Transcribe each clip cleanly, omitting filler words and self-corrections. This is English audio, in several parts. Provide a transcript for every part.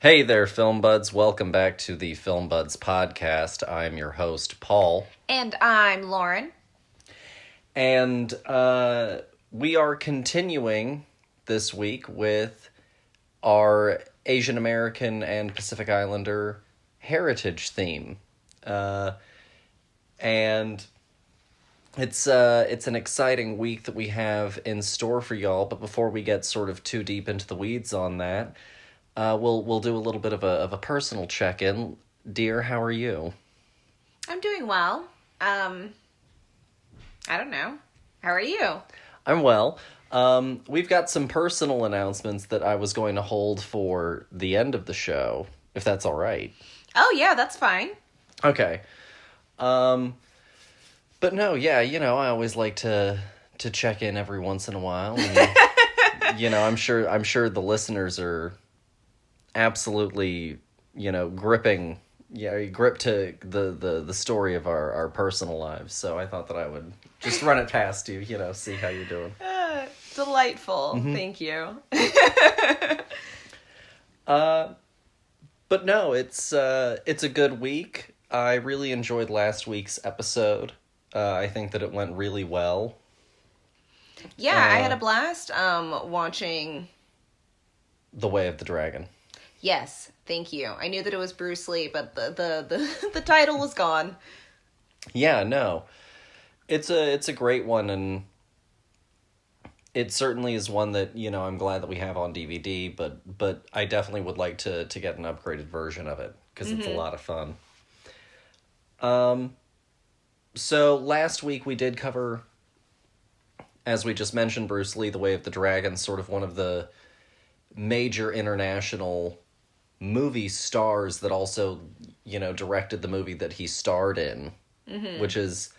Hey there, Film Buds. Welcome back to the Film Buds podcast. I'm your host, Paul. And I'm Lauren. And we are continuing this week with our Asian American and Pacific Islander heritage theme. And it's an exciting week that we have in store for y'all. But before we get sort of too deep into the weeds on that, we'll do a little bit of a personal check-in. Dear, how are you? I'm doing well. I don't know. How are you? I'm well. We've got some personal announcements that I was going to hold for the end of the show, if that's all right. Oh, yeah, that's fine. Okay. But no, yeah, I always like to check in every once in a while. And, I'm sure the listeners are absolutely, grip to the story of our personal lives. So I thought that I would just run it past you, see how you're doing. Delightful. Mm-hmm. Thank you. But no, it's a good week. I really enjoyed last week's episode. I think that it went really well. Yeah, I had a blast watching The Way of the Dragon. Yes, thank you. I knew that it was Bruce Lee, but the title was gone. Yeah, no. It's a great one, and it certainly is one that, I'm glad that we have on DVD, but I definitely would like to get an upgraded version of it, because it's a lot of fun. So last week we did cover, as we just mentioned, Bruce Lee, The Way of the Dragon, sort of one of the major international movie stars that also, directed the movie that he starred in, which is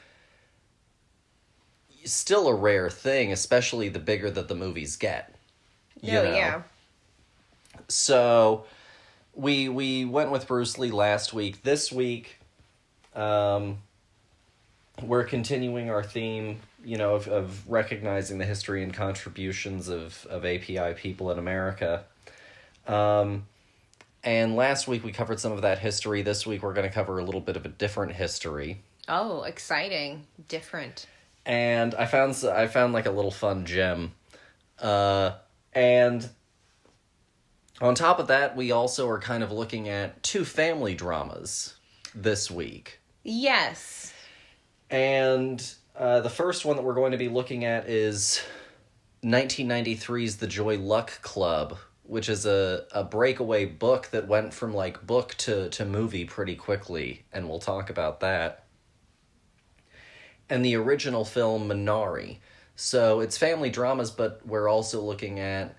still a rare thing, especially the bigger that the movies get. Yeah. So we went with Bruce Lee last week. This week, we're continuing our theme, of recognizing the history and contributions of API people in America. And last week we covered some of that history. This week we're going to cover a little bit of a different history. Oh, exciting. Different. And I found like a little fun gem. And on top of that, we also are kind of looking at two family dramas this week. Yes. And the first one that we're going to be looking at is 1993's The Joy Luck Club, which is a breakaway book that went from like book to movie pretty quickly, and we'll talk about that. And the original film Minari. So it's family dramas, but we're also looking at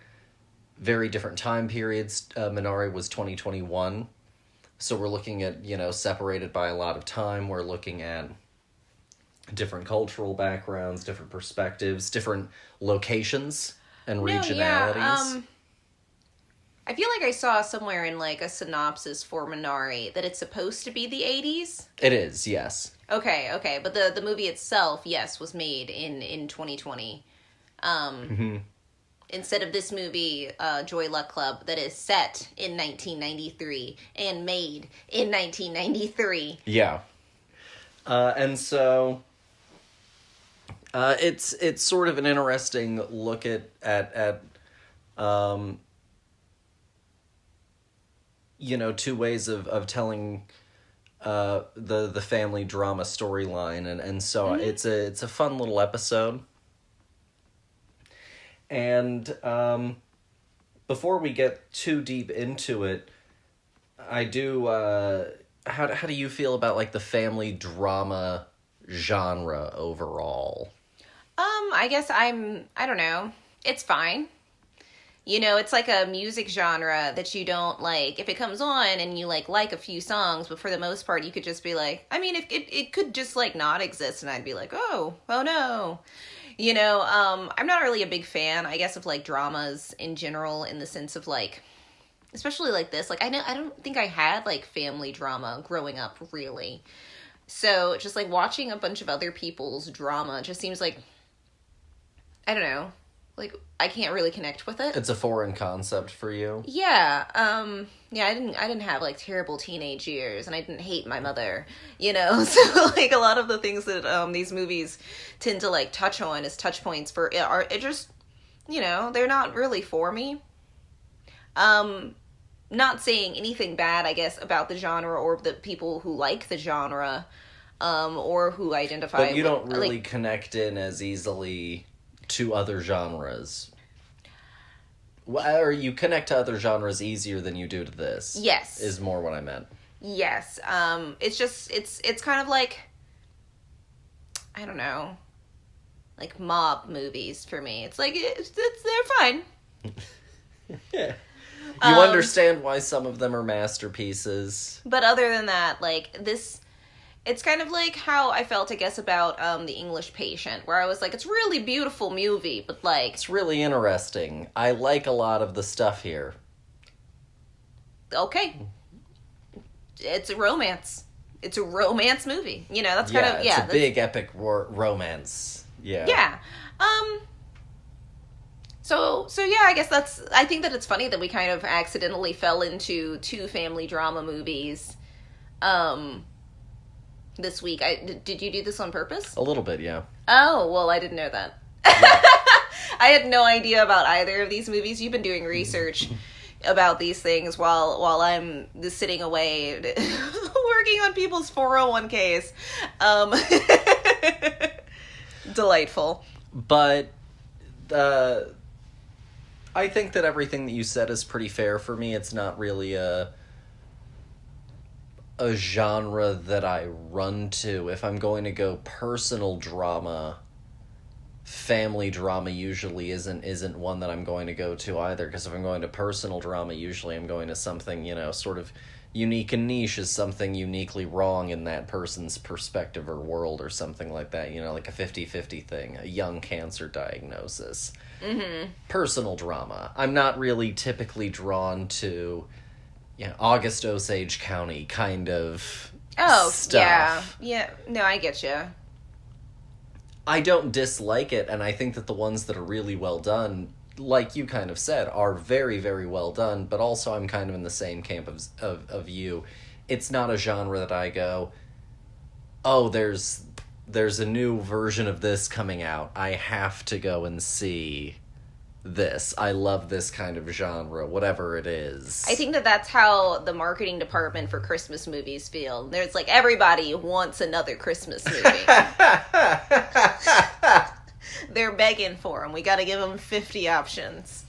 very different time periods. Minari was 2021. So we're looking at, separated by a lot of time. We're looking at different cultural backgrounds, different perspectives, different locations and regionalities. I feel like I saw somewhere in like a synopsis for Minari that it's supposed to be the 80s. It is, yes. Okay, but the movie itself, yes, was made in 2020. Instead of this movie, Joy Luck Club, that is set in 1993 and made in 1993. Yeah. And so it's sort of an interesting look at two ways of telling the family drama storyline, and so it's a fun little episode. And before we get too deep into it, I do how do you feel about like the family drama genre overall? I guess I don't know. It's fine. It's like a music genre that you don't like. If it comes on and you like a few songs, but for the most part, you could just be like, I mean, if it could just like not exist, and I'd be like, oh no. I'm not really a big fan, I guess, of like dramas in general, in the sense of like, especially like this. Like, I don't think I had like family drama growing up, really. So just like watching a bunch of other people's drama just seems like, I don't know. like, I can't really connect with it. It's a foreign concept for you. Yeah, yeah, I didn't have, like, terrible teenage years, and I didn't hate my mother, you know? So, like, a lot of the things that, these movies tend to, like, touch on as touch points for, it just, you know, they're not really for me. Not saying anything bad, I guess, about the genre or the people who like the genre, or who identify. But you don't really connect in as easily to other genres. Or you connect to other genres easier than you do to this. Yes. Is more what I meant. Yes. It's just, it's kind of like, I don't know, like mob movies for me. It's like, they're fine. Yeah. You understand why some of them are masterpieces. But other than that, like, this, it's kind of like how I felt, I guess, about The English Patient, where I was like, it's a really beautiful movie, but, like... It's really interesting. I like a lot of the stuff here. Okay. It's a romance. It's a romance movie. You know, that's kind of... Yeah, it's a big, epic romance. Yeah. Yeah. So yeah, I guess I think that it's funny that we kind of accidentally fell into two family drama movies, this week. Did you do this on purpose? A little bit, yeah. Oh, well, I didn't know that. I had no idea about either of these movies. You've been doing research about these things while I'm just sitting away working on people's 401ks. Delightful. But I think that everything that you said is pretty fair for me. It's not really a genre that I run to. If I'm going to go personal drama, family drama usually isn't one that I'm going to go to either, because if I'm going to personal drama, usually I'm going to something, you know, sort of unique and niche, is something uniquely wrong in that person's perspective or world or something like that, you know, like a 50-50 thing, a young cancer diagnosis. Mm-hmm. Personal drama. I'm not really typically drawn to, you know, August Osage County kind of stuff. Yeah. No, I get you. I don't dislike it, and I think that the ones that are really well done, like you kind of said, are very, very well done, but also I'm kind of in the same camp of you. It's not a genre that I go, oh, there's a new version of this coming out. I have to go and see this. I love this kind of genre, whatever it is. I think that that's how the marketing department for Christmas movies feel. There's like, everybody wants another Christmas movie. They're begging for them. We got to give them 50 options.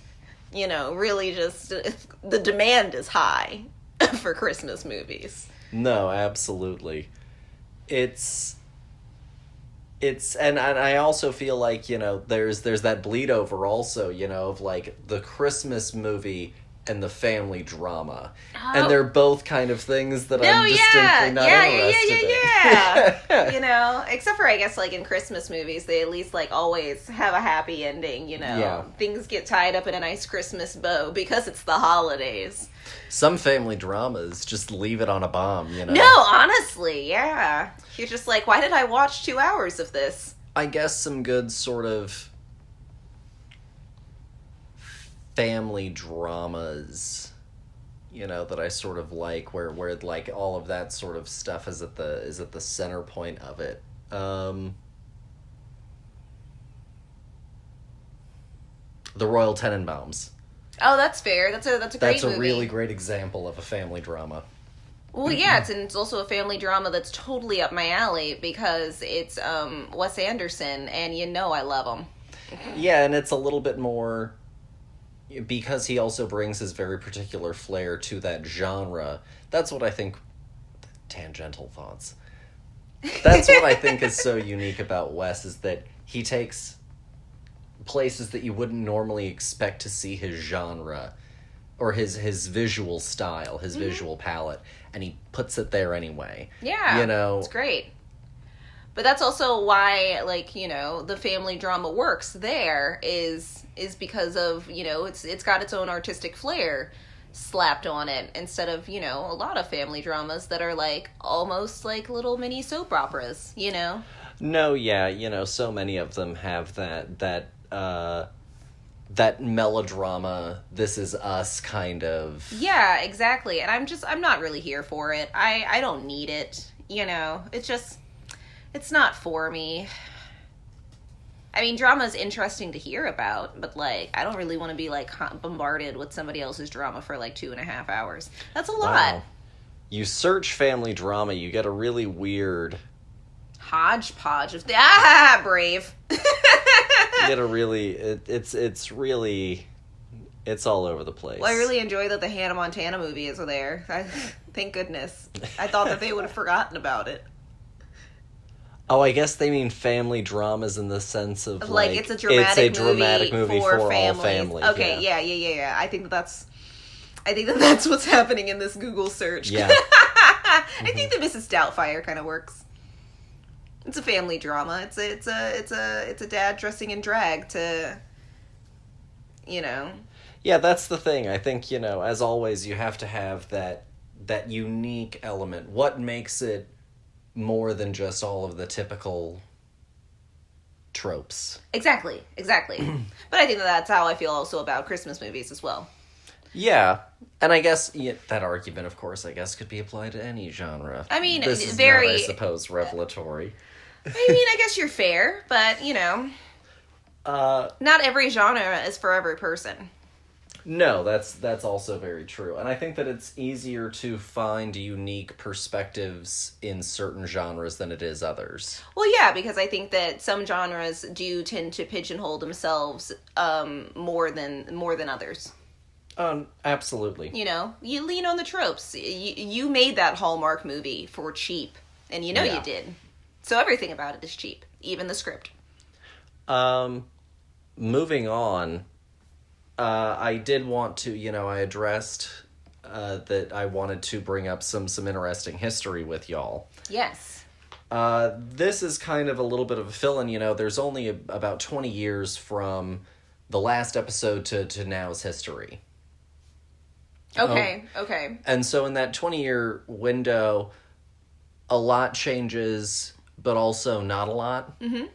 You know, really just, the demand is high for Christmas movies. No, absolutely. It's and I also feel like, you know, there's that bleed over also, you know, of like the Christmas movie and the family drama. Oh. And they're both kind of things that I'm distinctly not interested in. Yeah. You know, except for, I guess, like in Christmas movies, they at least like always have a happy ending, you know. Yeah. Things get tied up in a nice Christmas bow because it's the holidays. Some family dramas just leave it on a bomb, you know. No, honestly, yeah. You're just like, why did I watch 2 hours of this? I guess some good sort of family dramas, you know, that I sort of like, where like all of that sort of stuff is at the center point of it. The Royal Tenenbaums. Oh, that's fair. That's a great movie. That's a really great example of a family drama. Well, yeah, it's also a family drama that's totally up my alley because it's Wes Anderson, and you know I love him. Yeah, and it's a little bit more, because he also brings his very particular flair to that genre. That's what I think, tangential thoughts. That's what I think is so unique about Wes, is that he takes places that you wouldn't normally expect to see his genre or his visual style, his visual palette, and he puts it there anyway. Yeah, you know, it's great. But that's also why, like, you know, the family drama works there is because of, you know, it's got its own artistic flair slapped on it, instead of, you know, a lot of family dramas that are like almost like little mini soap operas, you know. No, yeah, you know, so many of them have that that melodrama, This Is Us kind of. Yeah, exactly. And I'm not really here for it. I don't need it. It's not for me. I mean, drama is interesting to hear about, but like, I don't really want to be like bombarded with somebody else's drama for like 2.5 hours. That's a lot. Wow. You search family drama, you get a really weird hodgepodge of brave. You get a really it's really it's all over the place. Well, I really enjoy that the Hannah Montana movie is there. Thank goodness. I thought that they would have forgotten about it. Oh, I guess they mean family dramas in the sense of like it's a dramatic movie for all families. Okay, yeah. I think that's what's happening in this Google search. Yeah. I think that Mrs. Doubtfire kind of works. It's a family drama. It's a dad dressing in drag to, Yeah, that's the thing. I think, as always, you have to have that unique element. What makes it more than just all of the typical tropes? Exactly. But I think that's how I feel also about Christmas movies as well. Yeah, and I guess that argument, of course, could be applied to any genre. I mean, this is very, not, I suppose, revelatory. I mean, I guess you're fair, but, not every genre is for every person. No, that's also very true. And I think that it's easier to find unique perspectives in certain genres than it is others. Well, yeah, because I think that some genres do tend to pigeonhole themselves more than others. Absolutely. You lean on the tropes. You made that Hallmark movie for cheap, and you did. So everything about it is cheap, even the script. Moving on, I did want to, I addressed that I wanted to bring up some interesting history with y'all. Yes. This is kind of a little bit of a fill-in, there's only about 20 years from the last episode to now's history. Okay. And so in that 20-year window, a lot changes, but also not a lot. Mm-hmm.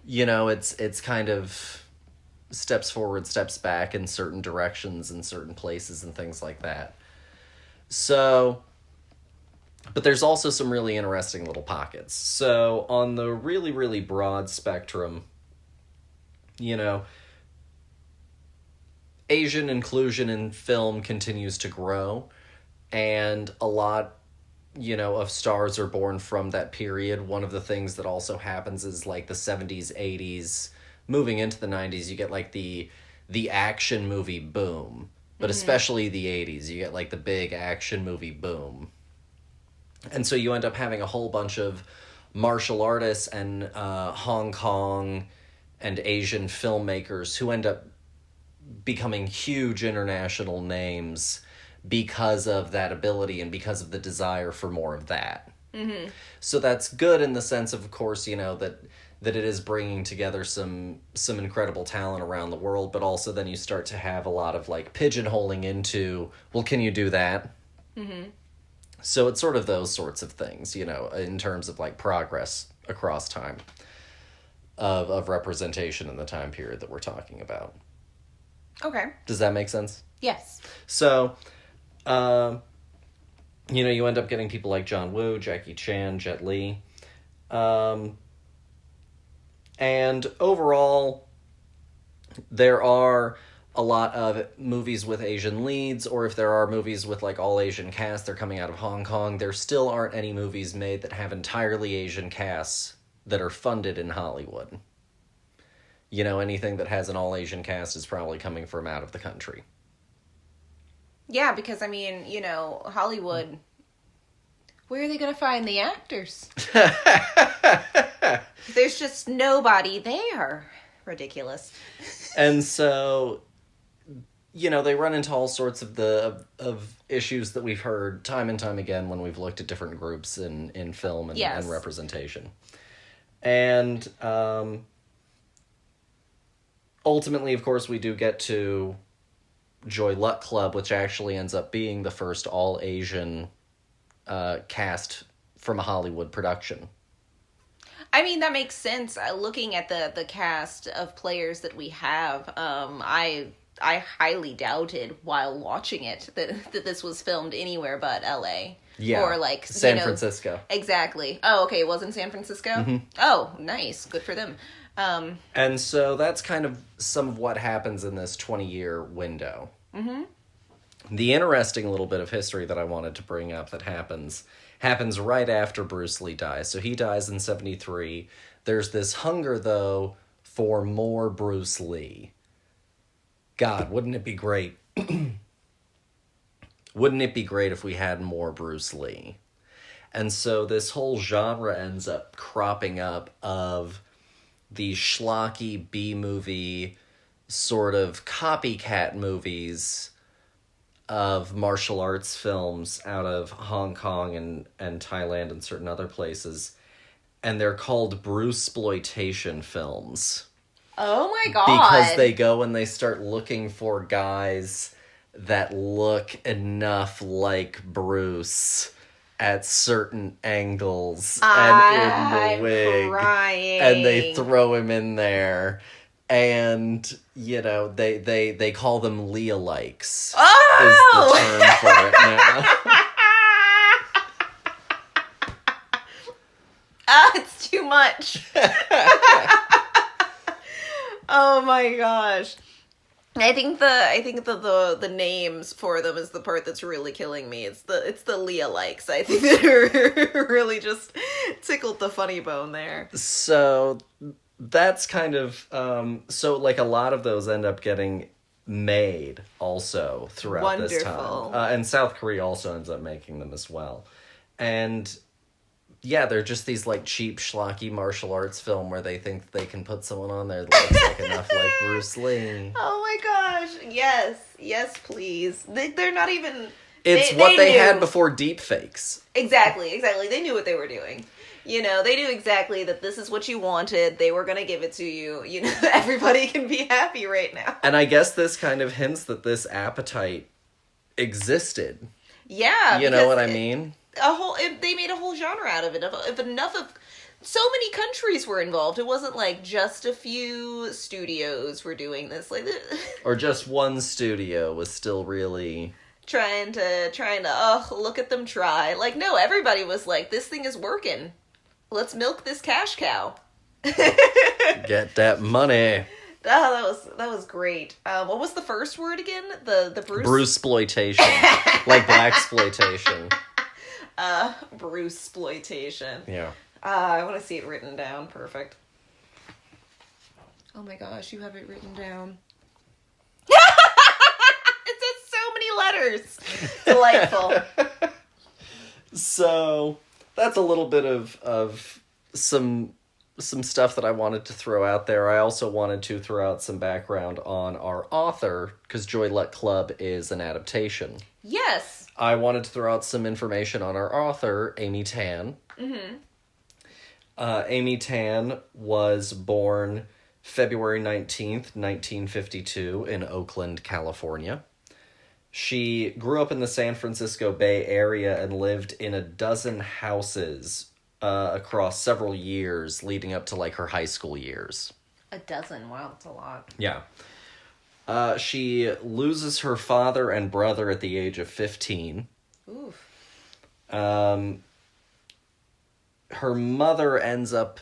It's kind of steps forward, steps back in certain directions in certain places and things like that. So, but there's also some really interesting little pockets. So on the really, really broad spectrum, Asian inclusion in film continues to grow, and a lot, of stars are born from that period. One of the things that also happens is like the 70s, 80s, moving into the 90s, you get like the action movie boom, but especially the 80s, you get like the big action movie boom. And so you end up having a whole bunch of martial artists and Hong Kong and Asian filmmakers who end up becoming huge international names because of that ability and because of the desire for more of that. Mm-hmm. So that's good in the sense of course, that it is bringing together some incredible talent around the world, but also then you start to have a lot of like pigeonholing into, well, can you do that? Mm-hmm. So it's sort of those sorts of things, in terms of like progress across time of representation in the time period that we're talking about. Okay. Does that make sense? Yes. So, you end up getting people like John Woo, Jackie Chan, Jet Li. And overall, there are a lot of movies with Asian leads, or if there are movies with like all Asian cast, they're coming out of Hong Kong. There still aren't any movies made that have entirely Asian casts that are funded in Hollywood. Anything that has an all-Asian cast is probably coming from out of the country. Yeah, because, I mean, Hollywood, where are they going to find the actors? There's just nobody there. Ridiculous. And so, they run into all sorts of issues that we've heard time and time again when we've looked at different groups in film and representation. And, ultimately, of course, we do get to Joy Luck Club, which actually ends up being the first all-Asian cast from a Hollywood production. I mean, that makes sense. Looking at the cast of players that we have, I I highly doubted while watching it that this was filmed anywhere but LA. Yeah. Or like San Francisco. Exactly. Oh, okay, it was in San Francisco? Mm-hmm. Oh, nice. Good for them. And so that's kind of some of what happens in this 20-year window. Mm-hmm. The interesting little bit of history that I wanted to bring up that happens right after Bruce Lee dies. So he dies in 1973. There's this hunger, though, for more Bruce Lee. God, wouldn't it be great? Wouldn't it be great if we had more Bruce Lee? And so this whole genre ends up cropping up of these schlocky B-movie sort of copycat movies of martial arts films out of Hong Kong and Thailand and certain other places. And they're called Bruceploitation films. Oh my god. Because they go and they start looking for guys that look enough like Bruce at certain angles and in the wig. Crying. And they throw him in there. And, you know, they call them Leah-likes. Oh! Is the term for it now. It's too much. Oh my gosh. I think the names for them is the part that's really killing me. It's the Leah-likes. I think that really just tickled the funny bone there. So that's kind of so like a lot of those end up getting made also throughout this time. And South Korea also ends up making them as well. And yeah, they're just these like cheap schlocky martial arts film where they think they can put someone on there that looks like enough like Bruce Lee. Oh my gosh. Yes, please. They're not even... It's what they had before deep fakes. Exactly. They knew what they were doing. You know, they knew exactly that this is what you wanted. They were going to give it to you. You know, everybody can be happy right now. And I guess this kind of hints that this appetite existed. Yeah. You know what I mean? They made a whole genre out of it. If enough of... So many countries were involved. It wasn't like just a few studios were doing this. Like, or just one studio was still really... trying to look at them try. Like, no, everybody was like, this thing is working. Let's milk this cash cow. Get that money. Oh, that was great. What was the first word again? The Bruceploitation. Like blaxploitation. Bruceploitation. Yeah. I want to see it written down. Perfect. Oh my gosh, you have it written down. It's in so many letters. Delightful. So that's a little bit of some stuff that I wanted to throw out there. I also wanted to throw out some background on our author, because Joy Luck Club is an adaptation. Yes. I wanted to throw out some information on our author, Amy Tan. Mm-hmm. Amy Tan was born February 19th, 1952 in Oakland, California. She grew up in the San Francisco Bay Area and lived in a dozen houses across several years leading up to like her high school years. A dozen? Wow, that's a lot. Yeah. She loses her father and brother at the age of 15. Oof. Her mother ends up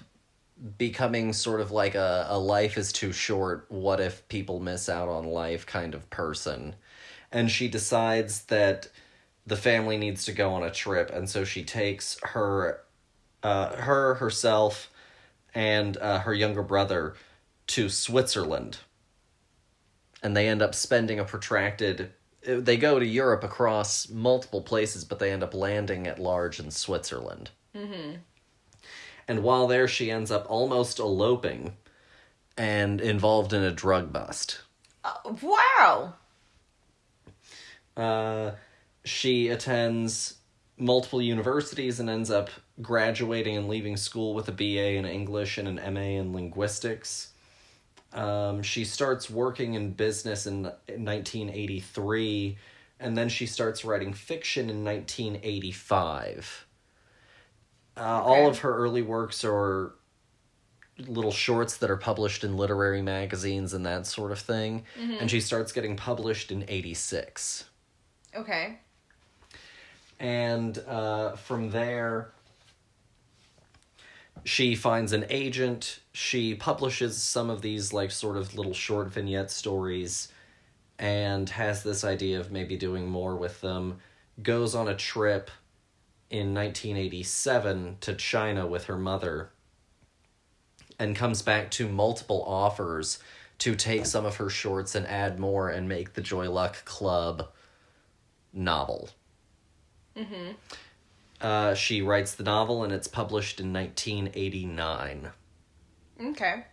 becoming sort of like a life is too short, what if people miss out on life kind of person. And she decides that the family needs to go on a trip, and so she takes herself, and her younger brother to Switzerland. And they end up spending a protracted... They go to Europe across multiple places, but they end up landing at large in Switzerland. Mm-hmm. And while there, she ends up almost eloping and involved in a drug bust. Wow! She attends multiple universities and ends up graduating and leaving school with a BA in English and an MA in linguistics. She starts working in business in 1983, and then she starts writing fiction in 1985. Okay. All of her early works are little shorts that are published in literary magazines and that sort of thing. And she starts getting published in 86. Okay. And from there, she finds an agent. She publishes some of these, like, sort of little short vignette stories and has this idea of maybe doing more with them. Goes on a trip in 1987 to China with her mother and comes back to multiple offers to take some of her shorts and add more and make the Joy Luck Club novel. She writes the novel, and it's published in 1989. Okay.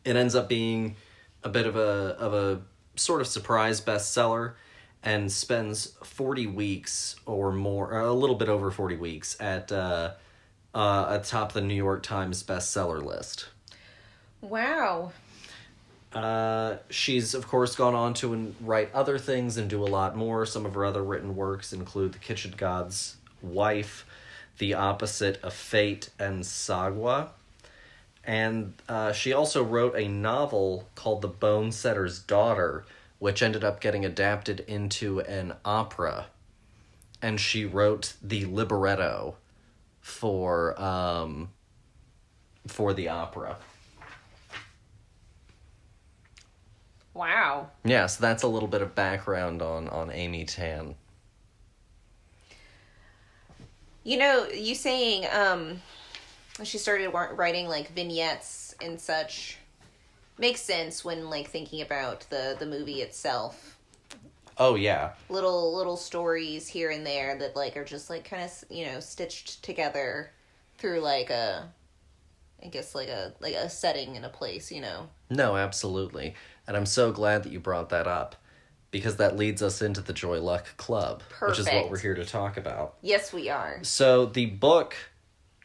It ends up being a bit of a sort of surprise bestseller, and spends 40 weeks or more, or a little bit over 40 weeks at atop the New York Times bestseller list. Wow. She's, of course, gone on to write other things and do a lot more. Some of her other written works include The Kitchen God's Wife, The Opposite of Fate, and Sagwa. And she also wrote a novel called The Bone Setter's Daughter, which ended up getting adapted into an opera. And she wrote the libretto for the opera. Wow. Yeah, so that's a little bit of background on Amy Tan. You know, you saying she started writing, like, vignettes and such makes sense when, like, thinking about the movie itself. Oh, yeah. Little stories here and there that, like, are just, like, kind of, you know, stitched together through, like, a setting and a place, you know. No, absolutely. And I'm so glad that you brought that up, because that leads us into the Joy Luck Club, Perfect. which is what we're here to talk about. Yes, we are. So the book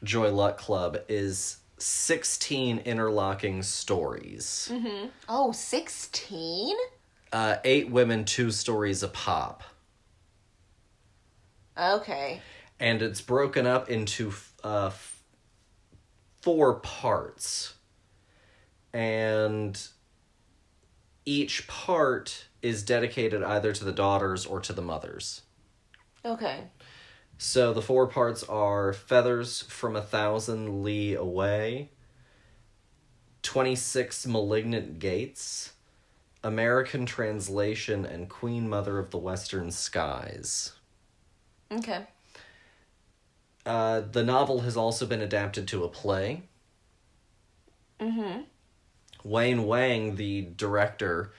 Joy Luck Club is 16 interlocking stories. Mm-hmm. Oh, 16? 8 women, 2 stories a pop. Okay. And it's broken up into 4 parts. And each part is dedicated either to the daughters or to the mothers. Okay. So the 4 parts are Feathers from 1,000 Li Away, 26 Malignant Gates, American Translation, and Queen Mother of the Western Skies. Okay. The novel has also been adapted to a play. Mm-hmm. Wayne Wang, the director,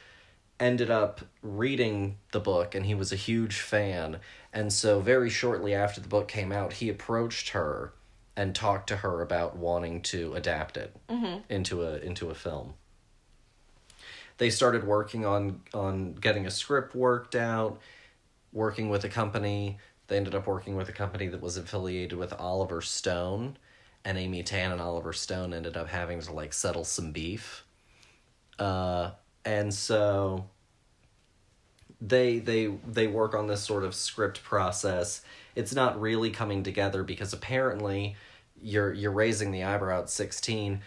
ended up reading the book, and he was a huge fan. And so very shortly after the book came out, he approached her and talked to her about wanting to adapt it into a film. They started working on getting a script worked out, working with a company. They ended up working with a company that was affiliated with Oliver Stone, and Amy Tan and Oliver Stone ended up having to, like, settle some beef. And so they work on this sort of script process. It's not really coming together because apparently you're raising the eyebrow at 16.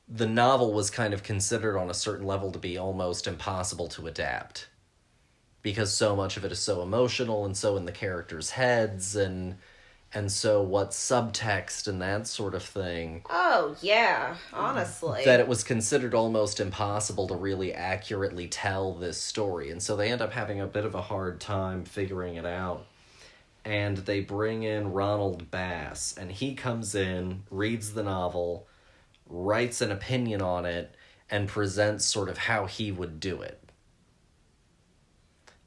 The novel was kind of considered on a certain level to be almost impossible to adapt, because so much of it is so emotional and so in the characters' heads and so what's subtext and that sort of thing. Oh, yeah, honestly. That it was considered almost impossible to really accurately tell this story. And so they end up having a bit of a hard time figuring it out. And they bring in Ronald Bass, and he comes in, reads the novel, writes an opinion on it, and presents sort of how he would do it.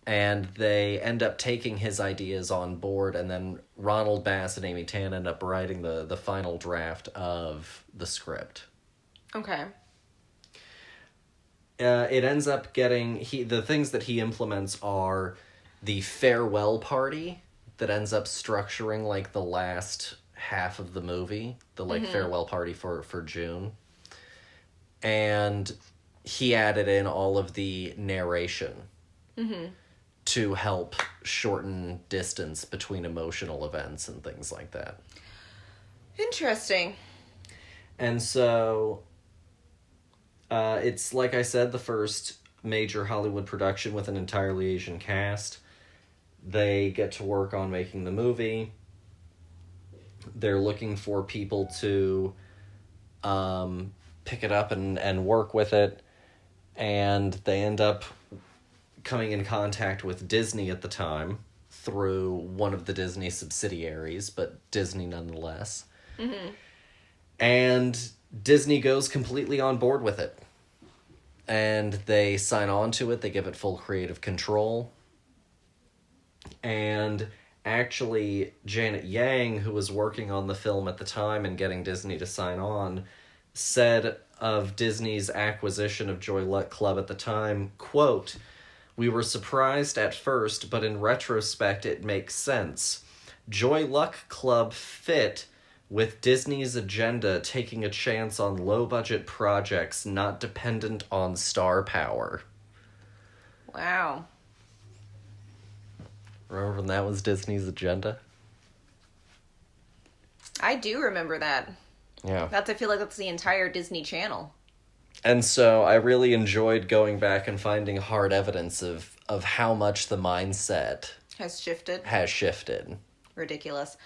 And they end up taking his ideas on board, and then Ronald Bass and Amy Tan end up writing the final draft of the script. Okay. It ends up getting... the things that he implements are the farewell party that ends up structuring, like, the last half of the movie. The, like, farewell party for June. And he added in all of the narration. Mm-hmm. To help shorten distance between emotional events and things like that. Interesting. And so It's, like I said, the first major Hollywood production with an entirely Asian cast. They get to work on making the movie. They're looking for people to pick it up and work with it. And they end up coming in contact with Disney at the time through one of the Disney subsidiaries, but Disney nonetheless. Mm-hmm. And Disney goes completely on board with it. And they sign on to it. They give it full creative control. And actually, Janet Yang, who was working on the film at the time and getting Disney to sign on, said of Disney's acquisition of Joy Luck Club at the time, quote, "We were surprised at first, but in retrospect it makes sense. Joy Luck Club fit with Disney's agenda, taking a chance on low-budget projects not dependent on star power." Wow. Remember when that was Disney's agenda? I do remember that. Yeah. I feel like that's the entire Disney Channel. And so I really enjoyed going back and finding hard evidence of how much the mindset Has shifted. Ridiculous.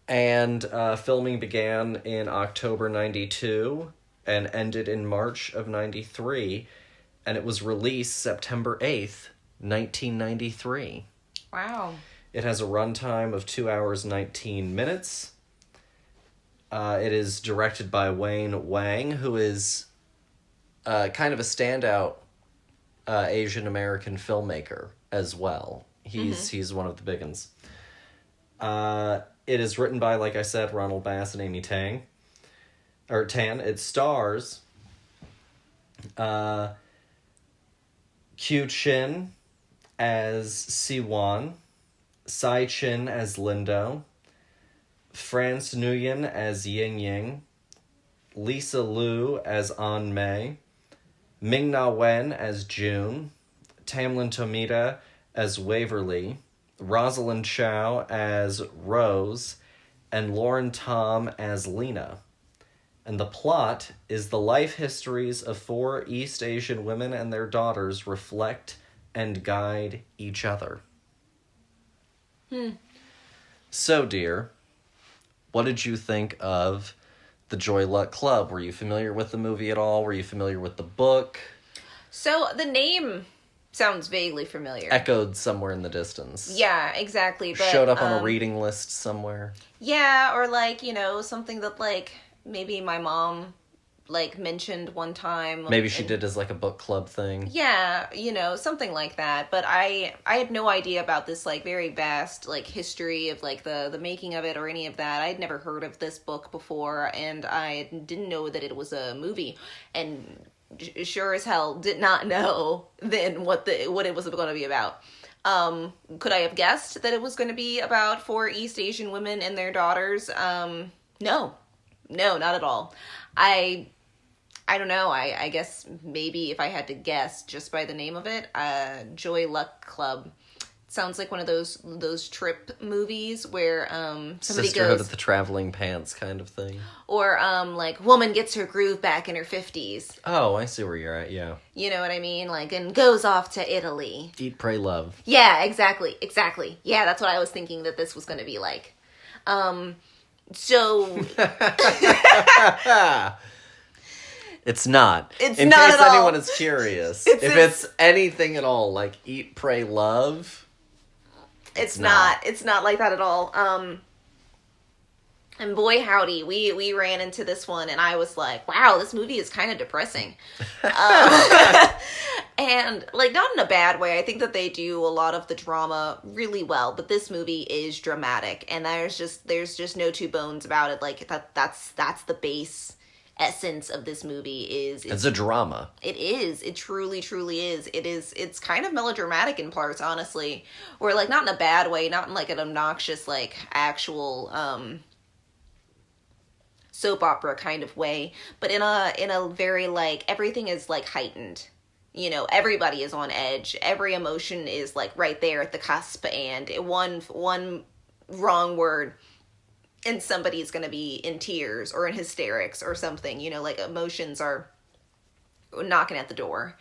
And filming began in October 92 and ended in March of 93. And it was released September 8th, 1993. Wow. It has a runtime of 2 hours, 19 minutes. It is directed by Wayne Wang, who is kind of a standout Asian American filmmaker as well. He's one of the big ones. It is written by, like I said, Ronald Bass and Amy Tan. It stars Q Chin as Siwon, Sai Chin as Lindo, France Nguyen as Ying Ying, Lisa Liu as An Mei, Ming Na Wen as June, Tamlin Tomita as Waverly, Rosalind Chow as Rose, and Lauren Tom as Lena. And the plot is the life histories of 4 East Asian women and their daughters reflect and guide each other. So, dear, what did you think of the Joy Luck Club? Were you familiar with the movie at all? Were you familiar with the book? So, the name sounds vaguely familiar. Echoed somewhere in the distance. Yeah, exactly. But, showed up on a reading list somewhere. Yeah, or something that maybe my mom mentioned one time. Maybe she did as a book club thing. Yeah, something like that. But I had no idea about this very vast history of the making of it or any of that. I'd never heard of this book before, and I didn't know that it was a movie. And sure as hell did not know then what it was going to be about. Could I have guessed that it was going to be about 4 East Asian women and their daughters? No, not at all. I don't know. I guess maybe if I had to guess just by the name of it, Joy Luck Club. Sounds like one of those trip movies where somebody Sisterhood goes of the Traveling Pants kind of thing. Or woman gets her groove back in her 50s. Oh, I see where you're at, yeah. You know what I mean? And goes off to Italy. Eat, Pray, Love. Yeah, exactly. Yeah, that's what I was thinking that this was going to be like. So It's not. It's in not case at all. anyone is curious. If it's anything at all like Eat, Pray, Love, it's not. It's not like that at all. And boy howdy, we ran into this one and I was like, wow, this movie is kind of depressing. And not in a bad way. I think that they do a lot of the drama really well, but this movie is dramatic and there's just no two bones about it. That's the base essence of this movie is it's a drama. It is. It truly is. It's kind of melodramatic in parts, honestly. Or not in a bad way, not in an obnoxious actual soap opera kind of way, but in a very everything is heightened. Everybody is on edge. Every emotion is right there at the cusp, and one wrong word and somebody's going to be in tears or in hysterics or something, like emotions are knocking at the door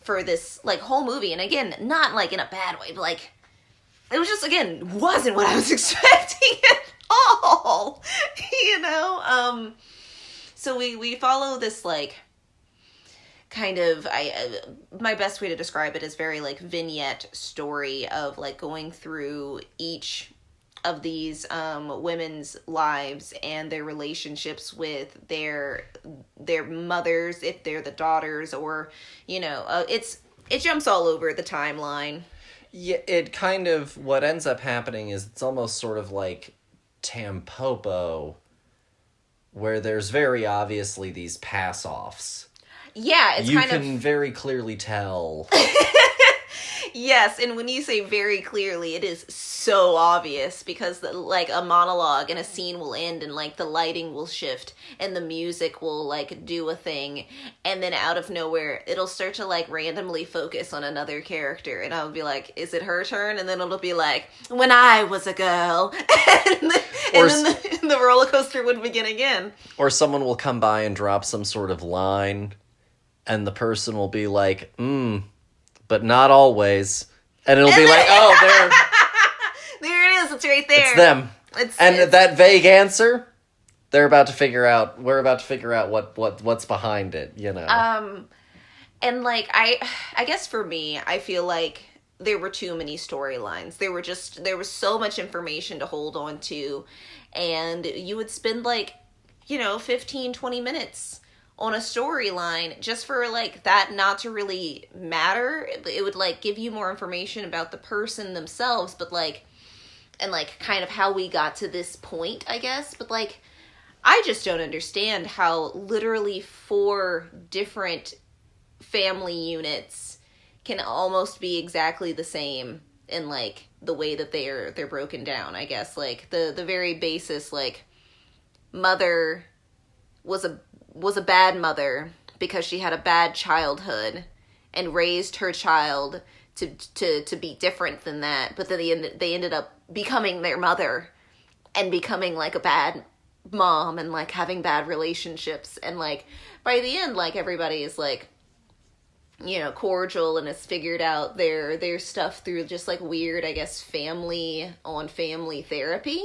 for this like whole movie. And again, not like in a bad way, but like it was just, again, wasn't what I was expecting at all. So we follow this like kind of, my best way to describe it is very like vignette story of like going through each of these women's lives and their relationships with their mothers, if they're the daughters, or it jumps all over the timeline. Yeah, it kind of, what ends up happening is it's almost sort of like Tampopo, where there's very obviously these pass-offs. Yeah, it's you kind of... You can very clearly tell. Yes, and when you say very clearly, it is so obvious because like a monologue and a scene will end and like the lighting will shift and the music will like do a thing, and then out of nowhere it'll start to like randomly focus on another character, and I'll be like, is it her turn? And then it'll be like, when I was a girl, and then the roller coaster would begin again. Or someone will come by and drop some sort of line, and the person will be like, but not always. And it'll be like, oh, there. There it is. It's right there. It's them. It's that vague answer, we're about to figure out what's behind it, And like, I guess for me, I feel like there were too many storylines. There was so much information to hold on to, and you would spend like, 15, 20 minutes on a storyline just for like that not to really matter. It would like give you more information about the person themselves, but like, and like kind of how we got to this point, I guess. But like, I just don't understand how literally 4 different family units can almost be exactly the same in like the way that they're broken down, I guess. Like the very basis, like mother was a bad mother because she had a bad childhood and raised her child to be different than that. But then they ended up becoming their mother and becoming like a bad mom and like having bad relationships. And like by the end, like everybody is like, cordial and has figured out their stuff through just like weird, I guess, family on family therapy.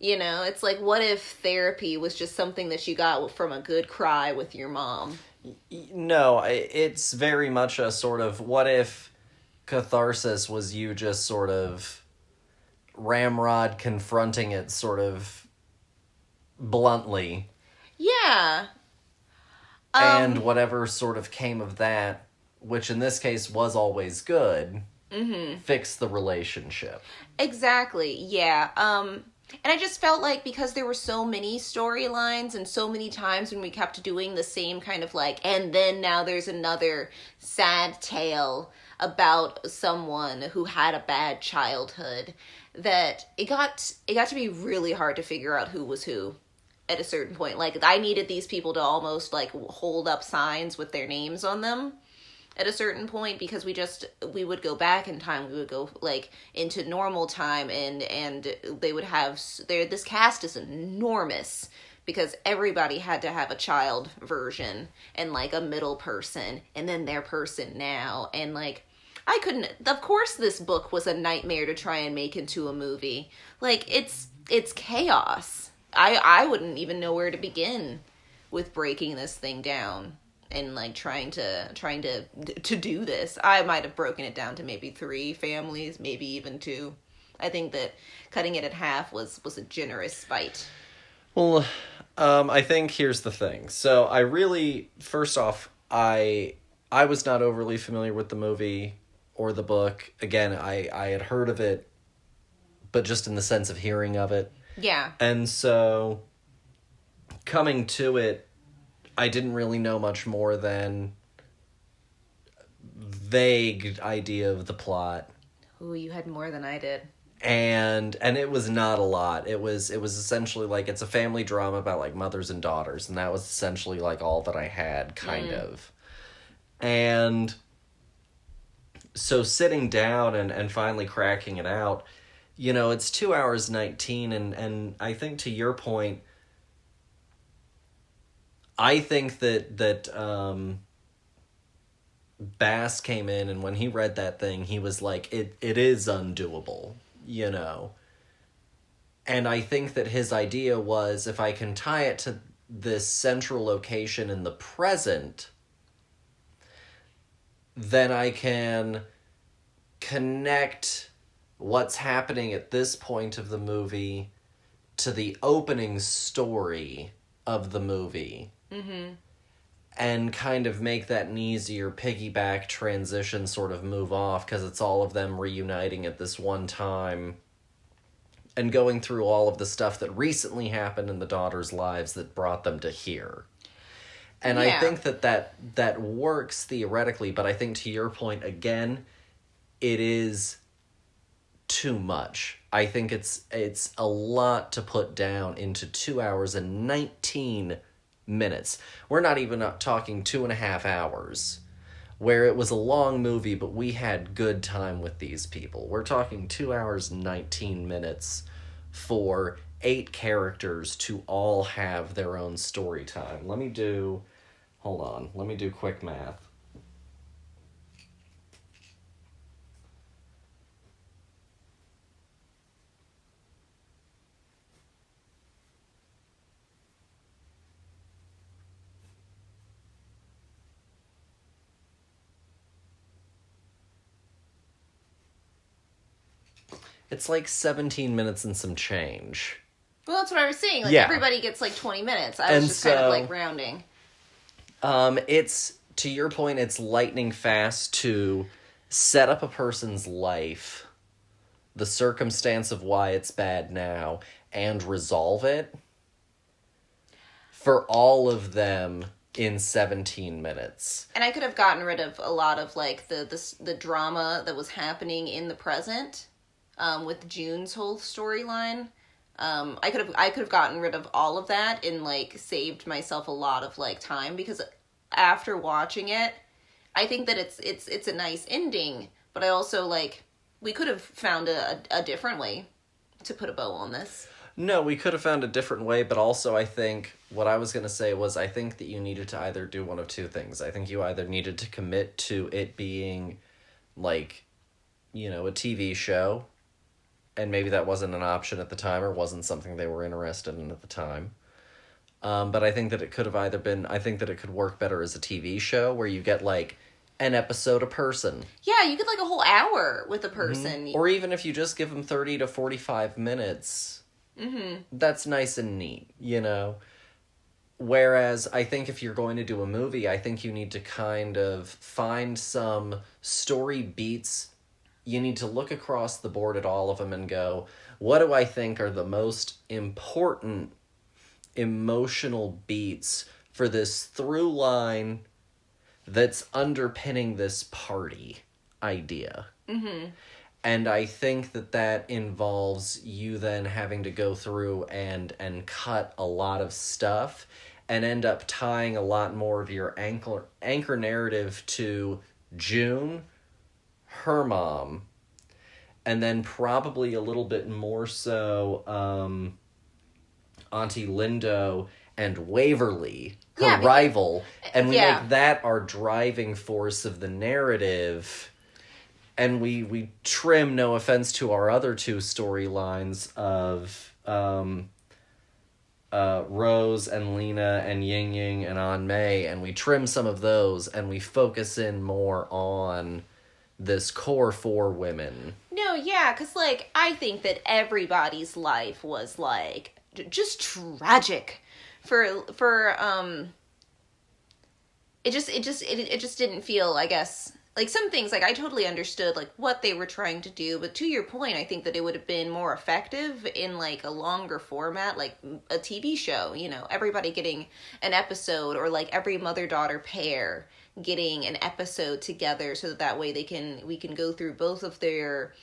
It's like, what if therapy was just something that you got from a good cry with your mom? No, it's very much a sort of, what if catharsis was you just sort of ramrod confronting it sort of bluntly. Yeah. And whatever sort of came of that, which in this case was always good, fix the relationship. Exactly, yeah. And I just felt like because there were so many storylines and so many times when we kept doing the same kind of like, and then now there's another sad tale about someone who had a bad childhood, that it got to be really hard to figure out who was who at a certain point. Like, I needed these people to almost like hold up signs with their names on them at a certain point, because we would go back in time. We would go like into normal time, and they would have this cast is enormous because everybody had to have a child version and like a middle person and then their person now. And like, I couldn't, of course this book was a nightmare to try and make into a movie. Like, it's chaos. I wouldn't even know where to begin with breaking this thing down and like trying to do this. I might have broken it down to maybe 3 families, maybe even 2. I think that cutting it in half was a generous bite. Well, I think here's the thing. So I really, first off, I was not overly familiar with the movie or the book. Again, I had heard of it, but just in the sense of hearing of it. Yeah. And so coming to it, I didn't really know much more than vague idea of the plot. Ooh, you had more than I did. And it was not a lot. It was essentially like, it's a family drama about like mothers and daughters, and that was essentially like all that I had, kind of. And so sitting down and finally cracking it out, You know, it's 2 hours 19, and I think to your point, I think that Bass came in, and when he read that thing, he was like, it is undoable, you know. And I think that his idea was, if I can tie it to this central location in the present, then I can connect what's happening at this point of the movie to the opening story of the movie. Mm-hmm. And kind of make that an easier piggyback transition sort of move off, because it's all of them reuniting at this one time and going through all of the stuff that recently happened in the daughters' lives that brought them to here. And Yeah. I think that works theoretically, but I think to your point, again, it is too much. I think it's a lot to put down into 2 hours and 19 minutes. We're not even talking 2.5 hours, where it was a long movie, but we had good time with these people. We're talking 2 hours and 19 minutes for 8 characters to all have their own story time. Let me do quick math. It's like 17 minutes and some change. Well, that's what I was saying. Like, Yeah. everybody gets like 20 minutes. I was And just kind of so- like rounding. It's, to your point, it's lightning fast to set up a person's life, the circumstance of why it's bad now, and resolve it for all of them in 17 minutes. And I could have gotten rid of a lot of like the drama that was happening in the present, with June's whole storyline. I could have gotten rid of all of that and like saved myself a lot of like time, because after watching it, I think that it's a nice ending, but I also like, we could have found a different way to put a bow on this. No, we could have found a different way, but also I think what I was going to say was, I think that you needed to either do one of two things. I think you either needed to commit to it being like, you know, a TV show, and maybe that wasn't an option at the time, or wasn't something they were interested in at the time. But I think that it could have either been, I think that it could work better as a TV show, where you get like an episode a person. Yeah, you get like a whole hour with a person. Mm-hmm. Or even if you just give them 30 to 45 minutes, that's nice and neat, you know? Whereas I think if you're going to do a movie, I think you need to kind of find some story beats. You need to look across the board at all of them and go, what do I think are the most important emotional beats for this through line that's underpinning this party idea? Mm-hmm. And I think that involves you then having to go through and cut a lot of stuff and end up tying a lot more of your anchor narrative to June, her mom, and then probably a little bit more so Auntie Lindo and Waverly, her rival, and we make that our driving force of the narrative. And we trim, no offense to our other two storylines of Rose and Lena and Ying Ying and An Mei, and we trim some of those, and we focus in more on this core 4 women. No, yeah, because like, I think that everybody's life was like just tragic for it just didn't feel, I guess, like, some things, like, I totally understood, like, what they were trying to do, but to your point, I think that it would have been more effective in, like, a longer format, like a TV show, you know, everybody getting an episode, or, like, every mother-daughter pair getting an episode together, so that way we can go through both of their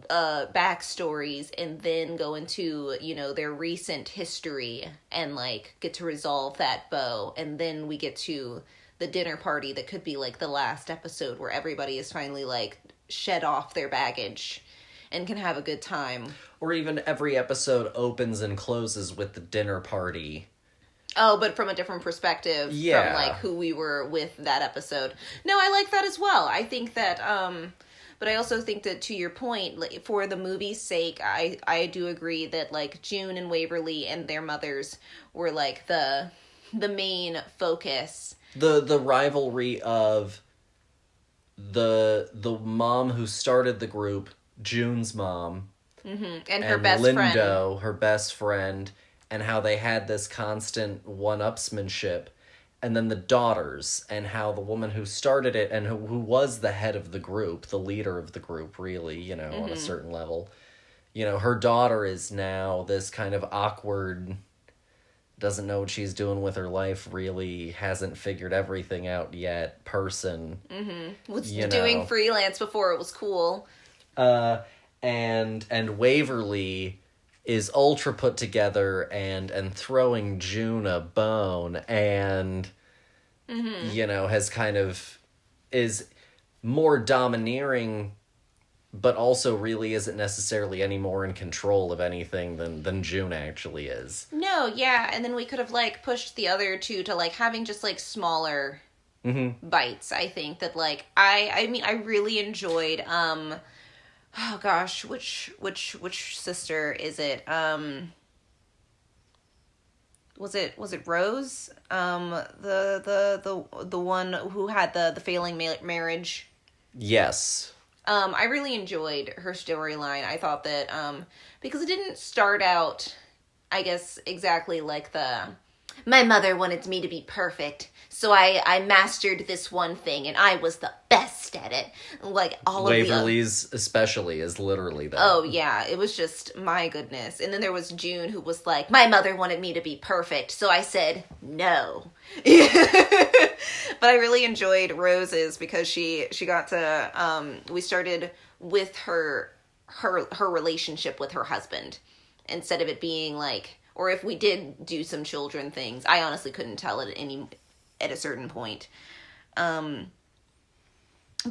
backstories, and then go into, you know, their recent history, and, like, get to resolve that bow, and then we get to the dinner party that could be like the last episode, where everybody is finally like shed off their baggage and can have a good time. Or even every episode opens and closes with the dinner party. Oh, but from a different perspective, Yeah. from like who we were with that episode. No, I like that as well. I think that, but I also think that, to your point, like, for the movie's sake, I do agree that like June and Waverly and their mothers were like the main focus. The rivalry of the mom who started the group, June's mom, And her best Lindo, friend. her best friend, and how they had this constant one-upsmanship, and then the daughters, and how the woman who started it and who was the head of the group, the leader of the group, really, you know, on a certain level, you know, her daughter is now this kind of awkward, doesn't know what she's doing with her life, really hasn't figured everything out yet person. Was you doing know. freelance before it was cool. And Waverly is ultra put together and throwing June a bone, and you know, has kind of is more domineering, but also really isn't necessarily any more in control of anything than June actually is. No, yeah, and then we could have like pushed the other two to like having just like smaller bites. I think that like I mean I really enjoyed oh gosh, which sister is it? Was it Rose? The one who had the failing marriage. Yes. I really enjoyed her storyline. I thought that because it didn't start out, I guess, exactly like my mother wanted me to be perfect, so I mastered this one thing, and I was the best at it. Like all of Waverly's especially is literally that. Oh yeah, it was just, my goodness. And then there was June, who was like, my mother wanted me to be perfect, so I said no. But I really enjoyed Rose's because she got to we started with her relationship with her husband, instead of it being like, or if we did do some children things, I honestly couldn't tell it at a certain point. But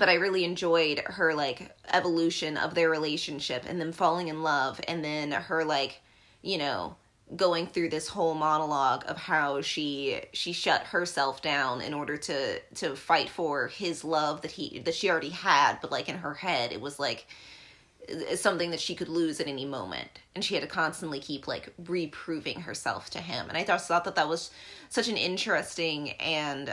I really enjoyed her like evolution of their relationship, and them falling in love, and then her like, you know, going through this whole monologue of how she shut herself down in order to fight for his love that she already had, but like in her head it was like something that she could lose at any moment, and she had to constantly keep like reproving herself to him. And I thought that was such an interesting and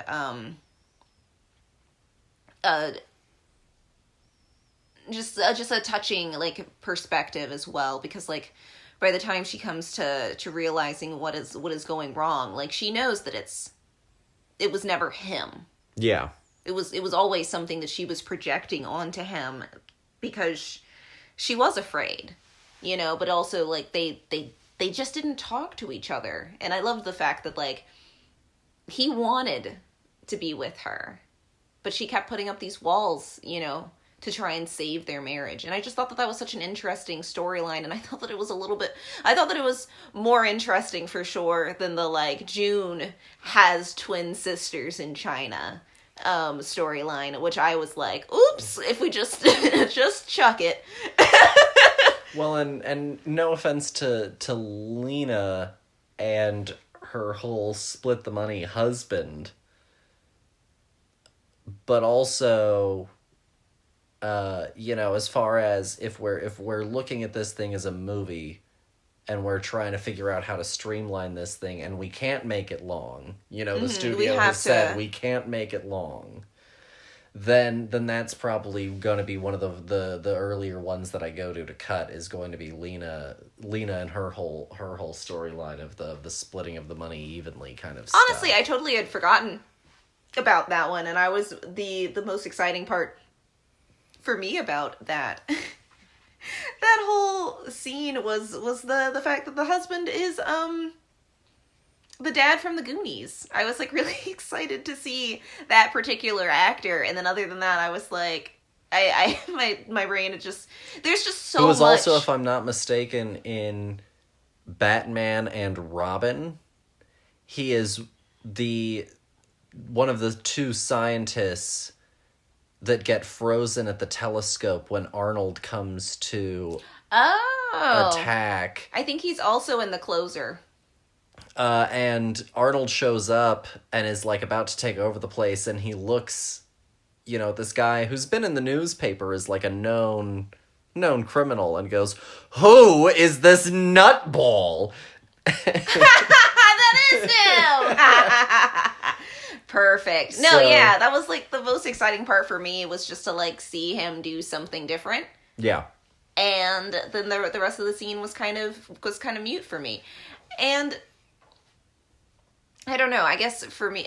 just a touching like perspective as well, because like by the time she comes to realizing what is going wrong, like she knows that it was never him. Yeah. It was always something that she was projecting onto him, because she was afraid, you know, but also like they just didn't talk to each other. And I loved the fact that like he wanted to be with her, but she kept putting up these walls, you know, to try and save their marriage. And I just thought that was such an interesting storyline, and I thought that it was more interesting for sure than the like June has twin sisters in China storyline, which I was like, oops, if we just just chuck it. Well, and no offense to Lena and her whole split the money husband, but also, you know, as far as if we're looking at this thing as a movie, and we're trying to figure out how to streamline this thing, and we can't make it long, you know, the studio has said we can't make it long, then that's probably going to be one of the earlier ones that I go to cut, is going to be Lena and her whole storyline of the splitting of the money evenly kind of stuff. Honestly, I totally had forgotten about that one, and I was the most exciting part for me about that that whole scene was the fact that the husband is the dad from the Goonies. I was like really excited to see that particular actor, and then other than that, I was like, I my brain, there's just so much. It was also, if I'm not mistaken, in Batman and Robin. He is one of the two scientists that get frozen at the telescope when Arnold comes to Oh. attack. I think he's also in The Closer. And Arnold shows up and is like about to take over the place, and he looks, this guy who's been in the newspaper is like a known criminal, and goes, "Who is this nutball?" That is him! Perfect. No, yeah, that was like the most exciting part for me, was just to like see him do something different. Yeah. And then the rest of the scene was kind of mute for me. And I don't know, I guess for me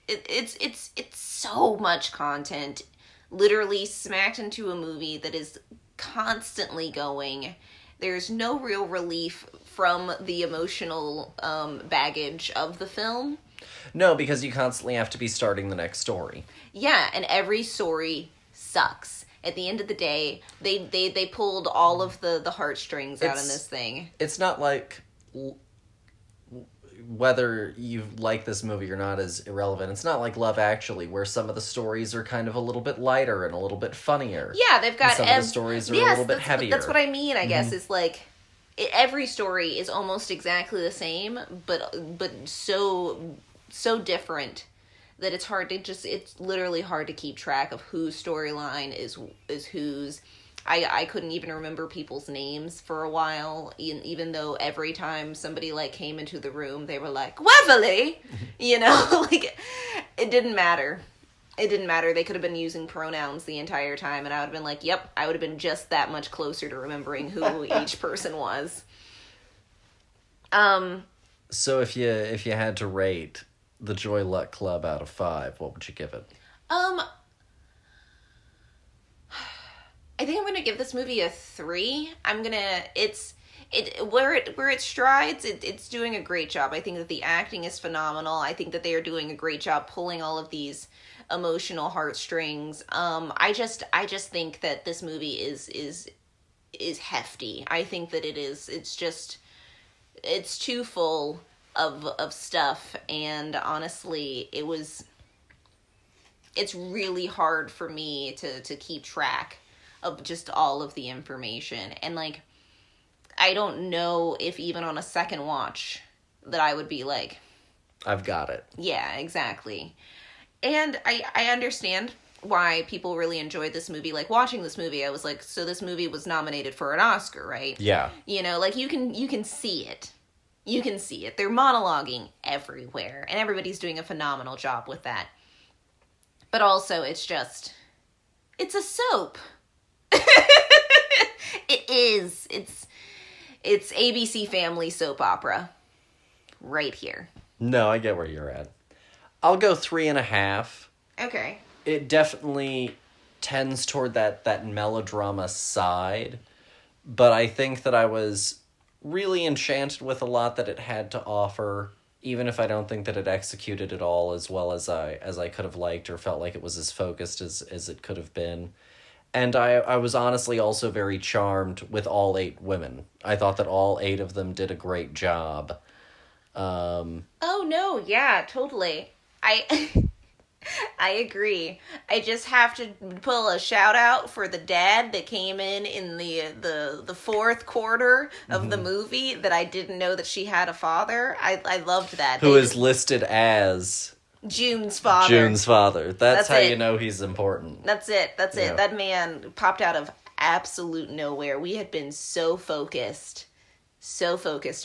it's so much content literally smacked into a movie that is constantly going. There's no real relief from the emotional baggage of the film. No, because you constantly have to be starting the next story. Yeah, and every story sucks. At the end of the day, they pulled all of the heartstrings out in this thing. It's not like whether you like this movie or not is irrelevant. It's not like Love Actually, where some of the stories are kind of a little bit lighter and a little bit funnier. Yeah, they've got... some of the stories are a little bit heavier. That's what I mean, I guess. It's like... every story is almost exactly the same, but so different that it's literally hard to keep track of whose storyline is whose. I couldn't even remember people's names for a while, even though every time somebody like came into the room, they were like, "Waverly," like it didn't matter. It didn't matter. They could have been using pronouns the entire time, and I would have been like, "Yep," I would have been just that much closer to remembering who each person was. So if you had to rate the Joy Luck Club out of 5, what would you give it? I think I'm gonna give this movie a 3. Where it strides, it's doing a great job. I think that the acting is phenomenal. I think that they are doing a great job pulling all of these emotional heartstrings. I just think that this movie is hefty. I think that it's too full of stuff, and honestly, it's really hard for me to keep track of just all of the information. And like, I don't know if even on a second watch that I would be like, I've got it. Yeah, exactly. And I understand why people really enjoyed this movie. Like, watching this movie, I was like, so this movie was nominated for an Oscar, right? Yeah. Like you can see it. You can see it. They're monologuing everywhere, and everybody's doing a phenomenal job with that. But also, it's a soap. It is. It's ABC Family soap opera. Right here. No, I get where you're at. I'll go 3.5. Okay. It definitely tends toward that melodrama side, but I think that I was really enchanted with a lot that it had to offer, even if I don't think that it executed it all as well as I could have liked, or felt like it was as focused as it could have been. And I was honestly also very charmed with all 8 women. I thought that all 8 of them did a great job. Oh, no, yeah, totally. I agree. I just have to pull a shout out for the dad that came in the fourth quarter of the movie that I didn't know that she had a father. I loved that. Who is listed as... June's father. June's father. That's how you know he's important. That's it. That man popped out of absolute nowhere. We had been so focused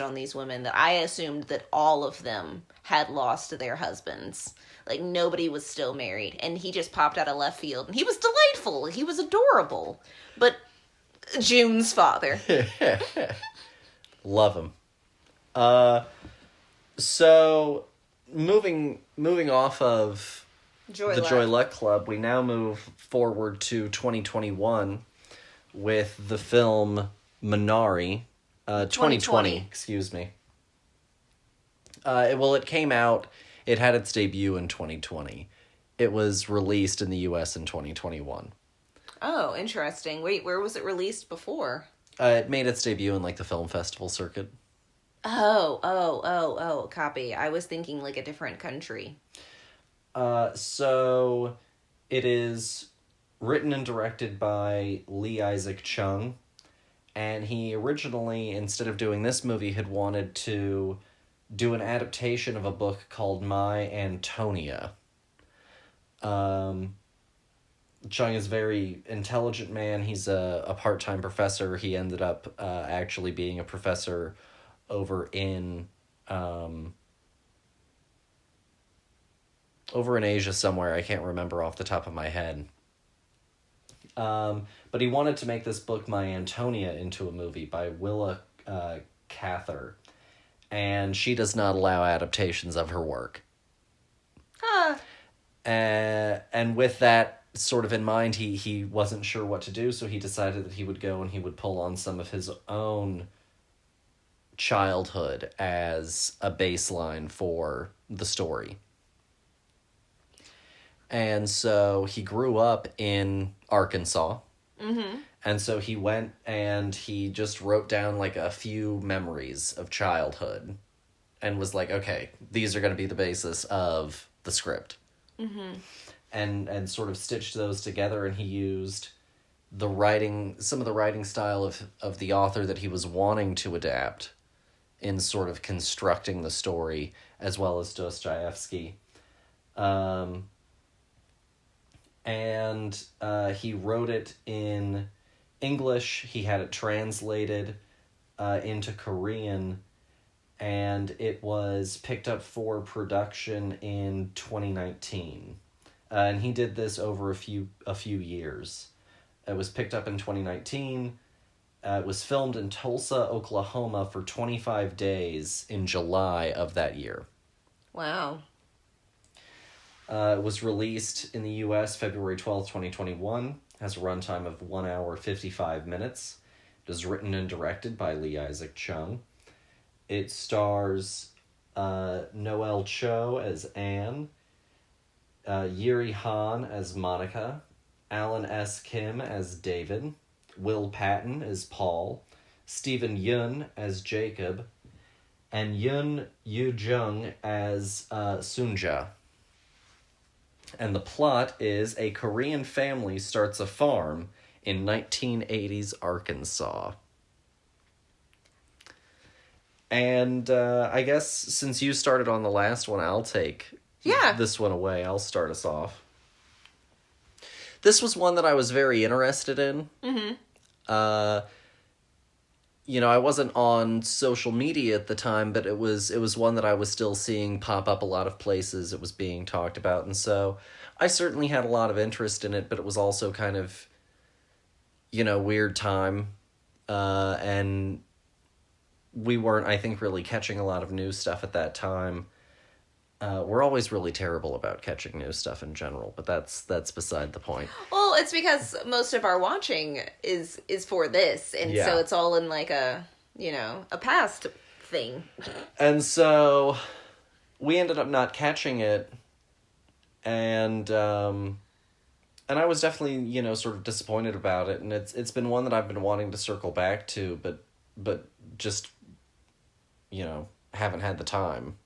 on these women that I assumed that all of them had lost their husbands. Like, nobody was still married. And he just popped out of left field. And he was delightful. He was adorable. But June's father. Love him. So... Moving off of Joy Luck Club, we now move forward to 2021 with the film Minari. 2020, excuse me. It came out, it had its debut in 2020. It was released in the US in 2021. Oh, interesting. Wait, where was it released before? It made its debut in like the film festival circuit. Oh, copy. I was thinking like a different country. So it is written and directed by Lee Isaac Chung. And he originally, instead of doing this movie, had wanted to do an adaptation of a book called My Antonia. Chung is a very intelligent man. He's a part-time professor. He ended up actually being a professor over in Asia somewhere. I can't remember off the top of my head. But he wanted to make this book, My Antonia, into a movie by Willa Cather. And she does not allow adaptations of her work. Huh. And with that sort of in mind, he wasn't sure what to do, so he decided that he would go and he would pull on some of his own childhood as a baseline for the story. And so he grew up in Arkansas. Mm-hmm. And so he went and he just wrote down like a few memories of childhood and was like, okay, these are going to be the basis of the script. Mm-hmm. And sort of stitched those together, and he used some of the writing style of the author that he was wanting to adapt in sort of constructing the story, as well as Dostoevsky. And he wrote it in English. He had it translated into Korean, and it was picked up for production in 2019. And he did this over a few years. It was picked up in 2019. It was filmed in Tulsa, Oklahoma for 25 days in July of that year. Wow. It was released in the U.S. February 12th, 2021. Has a runtime of 1 hour, 55 minutes. It is written and directed by Lee Isaac Chung. It stars Noel Cho as Anne, Yuri Han as Monica, Alan S. Kim as David, Will Patton as Paul, Stephen Yun as Jacob, and Yun Yu Jung as Sunja. And the plot is a Korean family starts a farm in 1980s Arkansas. And I guess since you started on the last one, I'll take this one away. I'll start us off. This was one that I was very interested in. Mm-hmm. I wasn't on social media at the time, but it was one that I was still seeing pop up a lot of places. It was being talked about, and so I certainly had a lot of interest in it, but it was also kind of, weird time, and we weren't, I think, really catching a lot of new stuff at that time. We're always really terrible about catching new stuff in general, but that's beside the point. Well, it's because most of our watching is for this, and so it's all in like a past thing. And so we ended up not catching it, and I was definitely, sort of disappointed about it, and it's been one that I've been wanting to circle back to, but just, haven't had the time.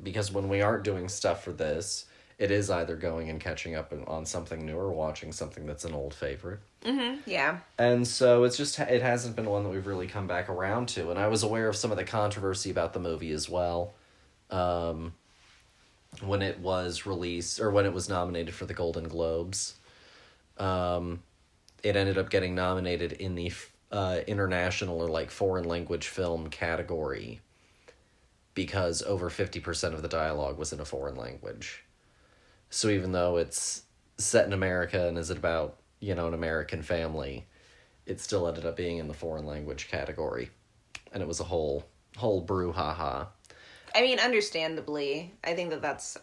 Because when we aren't doing stuff for this, it is either going and catching up on something new or watching something that's an old favorite. Mm-hmm, yeah. And so it hasn't been one that we've really come back around to. And I was aware of some of the controversy about the movie as well. When it was released, or when it was nominated for the Golden Globes. It ended up getting nominated in the international or foreign language film category, because over 50% of the dialogue was in a foreign language. So even though it's set in America and is about, an American family, it still ended up being in the foreign language category. And it was a whole brouhaha. I mean, understandably, I think that's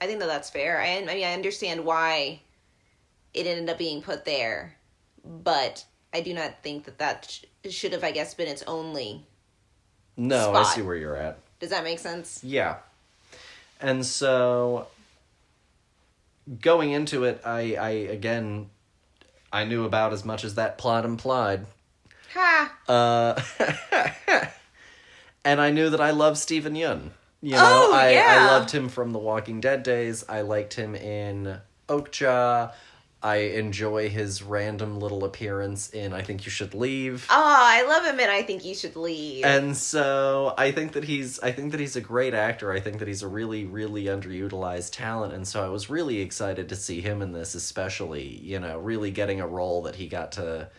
fair. I understand why it ended up being put there, but I do not think that should have, I guess, been its only No, spot. I see where you're at. Does that make sense? Yeah. And so, going into it, I knew about as much as that plot implied. Ha! And I knew that I love Stephen Yun. Yeah. I loved him from the Walking Dead days. I liked him in Okja. I enjoy his random little appearance in I Think You Should Leave. Oh, I love him and I Think You Should Leave. And so I think that he's a great actor. I think that he's a really, really underutilized talent, and so I was really excited to see him in this, especially, you know, really getting a role that he got to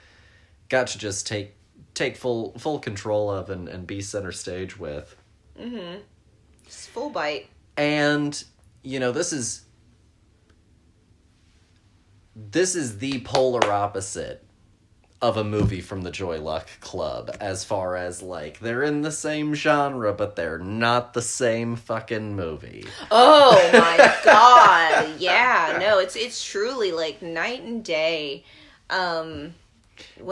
just take full control of and be center stage with. Mm-hmm. Just full bite. And, you know, this is the polar opposite of a movie from the Joy Luck Club, as far as, like, they're in the same genre, but they're not the same fucking movie. Oh my god. Yeah, no, it's truly, like, night and day, when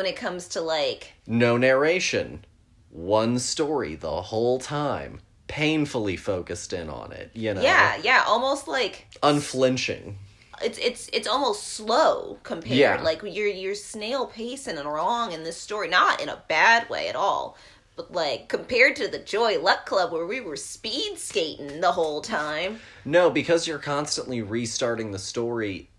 it comes to, like... No narration. One story the whole time. Painfully focused in on it, you know? Yeah, almost like... Unflinching. It's almost slow compared. Yeah. Like, you're snail pacing and along in this story, not in a bad way at all, but, like, compared to the Joy Luck Club where we were speed skating the whole time. No, because you're constantly restarting the story,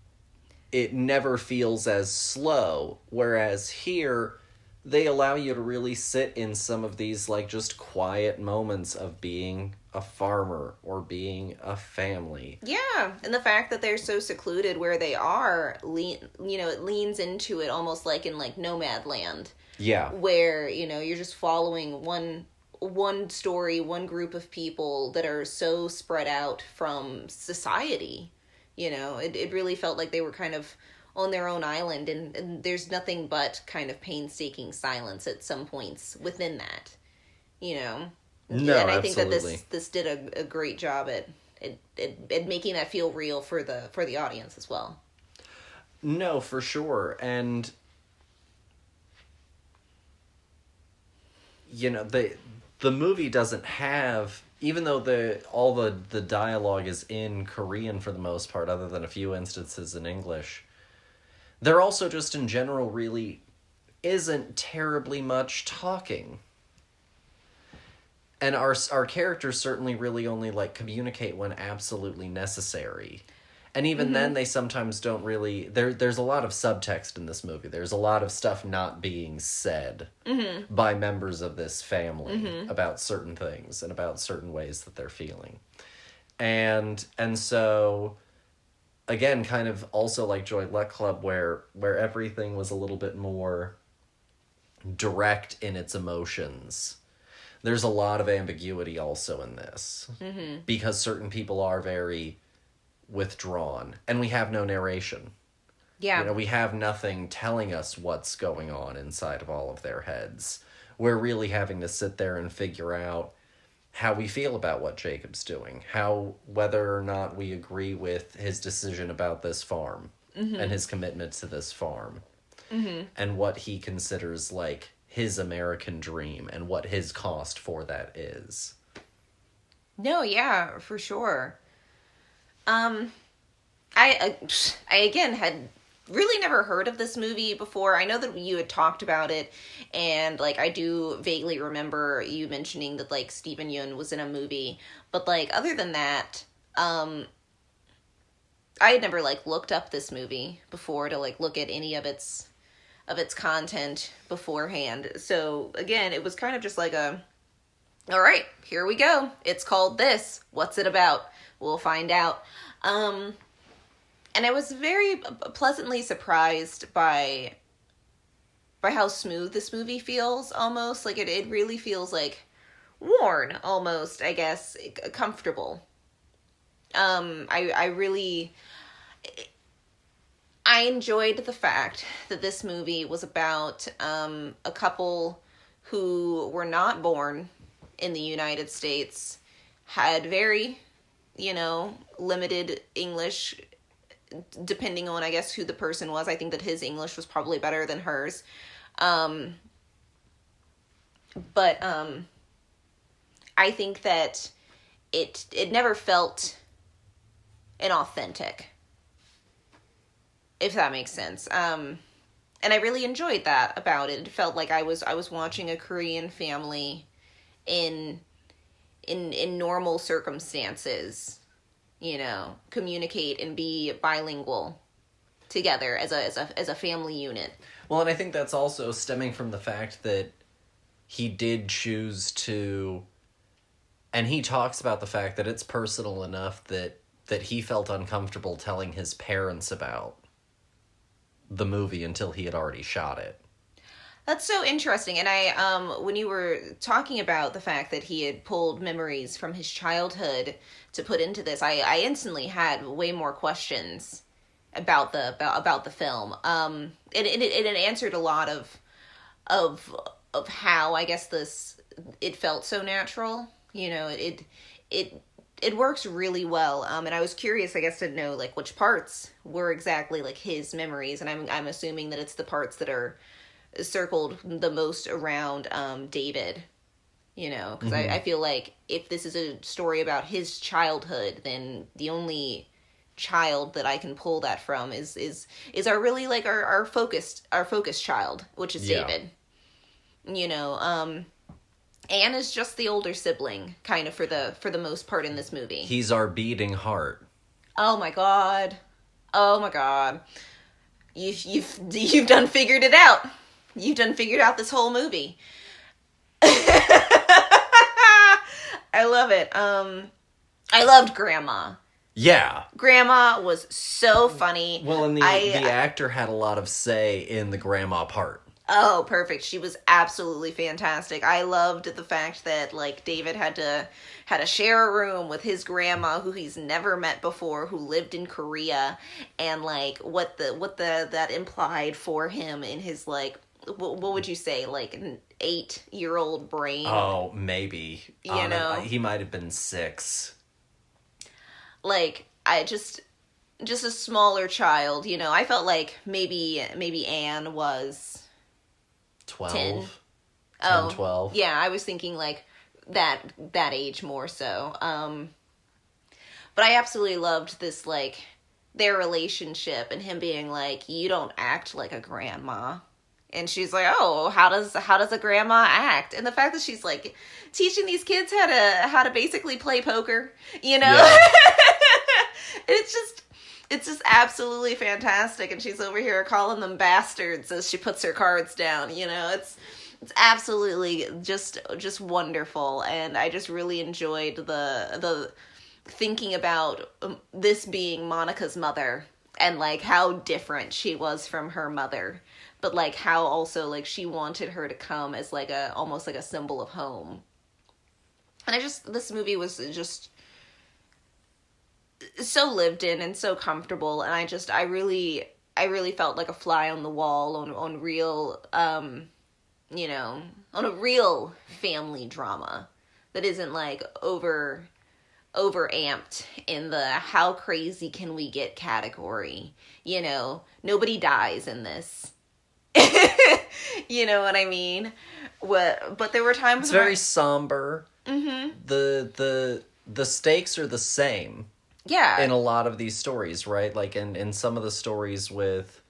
it never feels as slow, whereas here they allow you to really sit in some of these, like, just quiet moments of being a farmer or being a family. Yeah, and the fact that they're so secluded where they are, it leans into it almost like in, like, Nomad Land. Yeah. Where, you know, you're just following one story, one group of people that are so spread out from society. You know, it really felt like they were kind of on their own island, and there's nothing but kind of painstaking silence at some points within that, you know. No, and I absolutely. think that this did a great job at making that feel real for the audience as well. No, for sure. And, you know, the movie doesn't have, even though all the dialogue is in Korean for the most part, other than a few instances in English, there also just in general really isn't terribly much talking. And our characters certainly really only, like, communicate when absolutely necessary. And even then, they sometimes don't really... There's a lot of subtext in this movie. There's a lot of stuff not being said by members of this family about certain things and about certain ways that they're feeling. And so, again, kind of also like Joy Luck Club, where everything was a little bit more direct in its emotions. There's a lot of ambiguity also in this. Because certain people are very withdrawn. And we have no narration. Yeah. You know, we have nothing telling us what's going on inside of all of their heads. We're really having to sit there and figure out how we feel about what Jacob's doing. Whether or not we agree with his decision about this farm. And his commitment to this farm. And what he considers, like, his American dream and what his cost for that is. No, yeah, for sure. I again had really never heard of this movie before. I know that you had talked about it, and, like, I do vaguely remember you mentioning that, like, Stephen Yeun was in a movie, but, like, other than that, I had never, like, looked up this movie before to, like, look at any of its content beforehand. So again, it was kind of just like all right, here we go. It's called this. What's it about? We'll find out. And I was very pleasantly surprised by how smooth this movie feels, almost. Like, it really feels, like, worn, almost, I guess, comfortable. I enjoyed the fact that this movie was about a couple who were not born in the United States, had very, you know, limited English, depending on, I guess, who the person was. I think that his English was probably better than hers. But I think that it never felt inauthentic, if that makes sense. And I really enjoyed that about it. It felt like I was watching a Korean family in normal circumstances, you know, communicate and be bilingual. together as a family unit. Well, and I think that's also stemming from the fact that he did choose to, and he talks about the fact that it's personal enough that he felt uncomfortable telling his parents about the movie until he had already shot it. That's so interesting. And I, when you were talking about the fact that he had pulled memories from his childhood to put into this, I instantly had way more questions about the film. It answered a lot of how, I guess, it felt so natural. You know, it works really well. And I was curious, I guess, to know like which parts were exactly like his memories, and I'm assuming that it's the parts that are circled the most around David, you know, because I feel like if this is a story about his childhood, then the only child that I can pull that from is our really like our focused child, which is David. You know, Anne is just the older sibling, kind of for the most part in this movie. He's our beating heart. Oh my god, you've done figured it out. You've done figured out this whole movie. I love it. I loved Grandma. Yeah. Grandma was so funny. Well, and the actor had a lot of say in the grandma part. Oh, perfect. She was absolutely fantastic. I loved the fact that like David had to share a room with his grandma who he's never met before, who lived in Korea, and like what that implied for him in his like what would you say, like an 8-year-old brain? Oh, maybe. You know, he might have been 6. Like I just a smaller child, you know. I felt like maybe Anne was 12. 10, 12. Yeah, I was thinking like that age more so. But I absolutely loved this, like, their relationship and him being like, you don't act like a grandma. And she's like, oh, how does a grandma act? And the fact that she's like teaching these kids how to basically play poker, you know? Yeah. It's just absolutely fantastic. And she's over here calling them bastards as she puts her cards down, you know? It's absolutely just wonderful. And I just really enjoyed the thinking about this being Monica's mother and like how different she was from her mother, but like how also like she wanted her to come as like almost like a symbol of home. And this movie was just so lived in and so comfortable, and I really felt like a fly on the wall on real you know, on a real family drama that isn't like over amped in the how crazy can we get category. You know, nobody dies in this. You know what I mean? But there were times it's very somber. Mm-hmm. The stakes are the same. Yeah. In a lot of these stories, right? Like in some of the stories with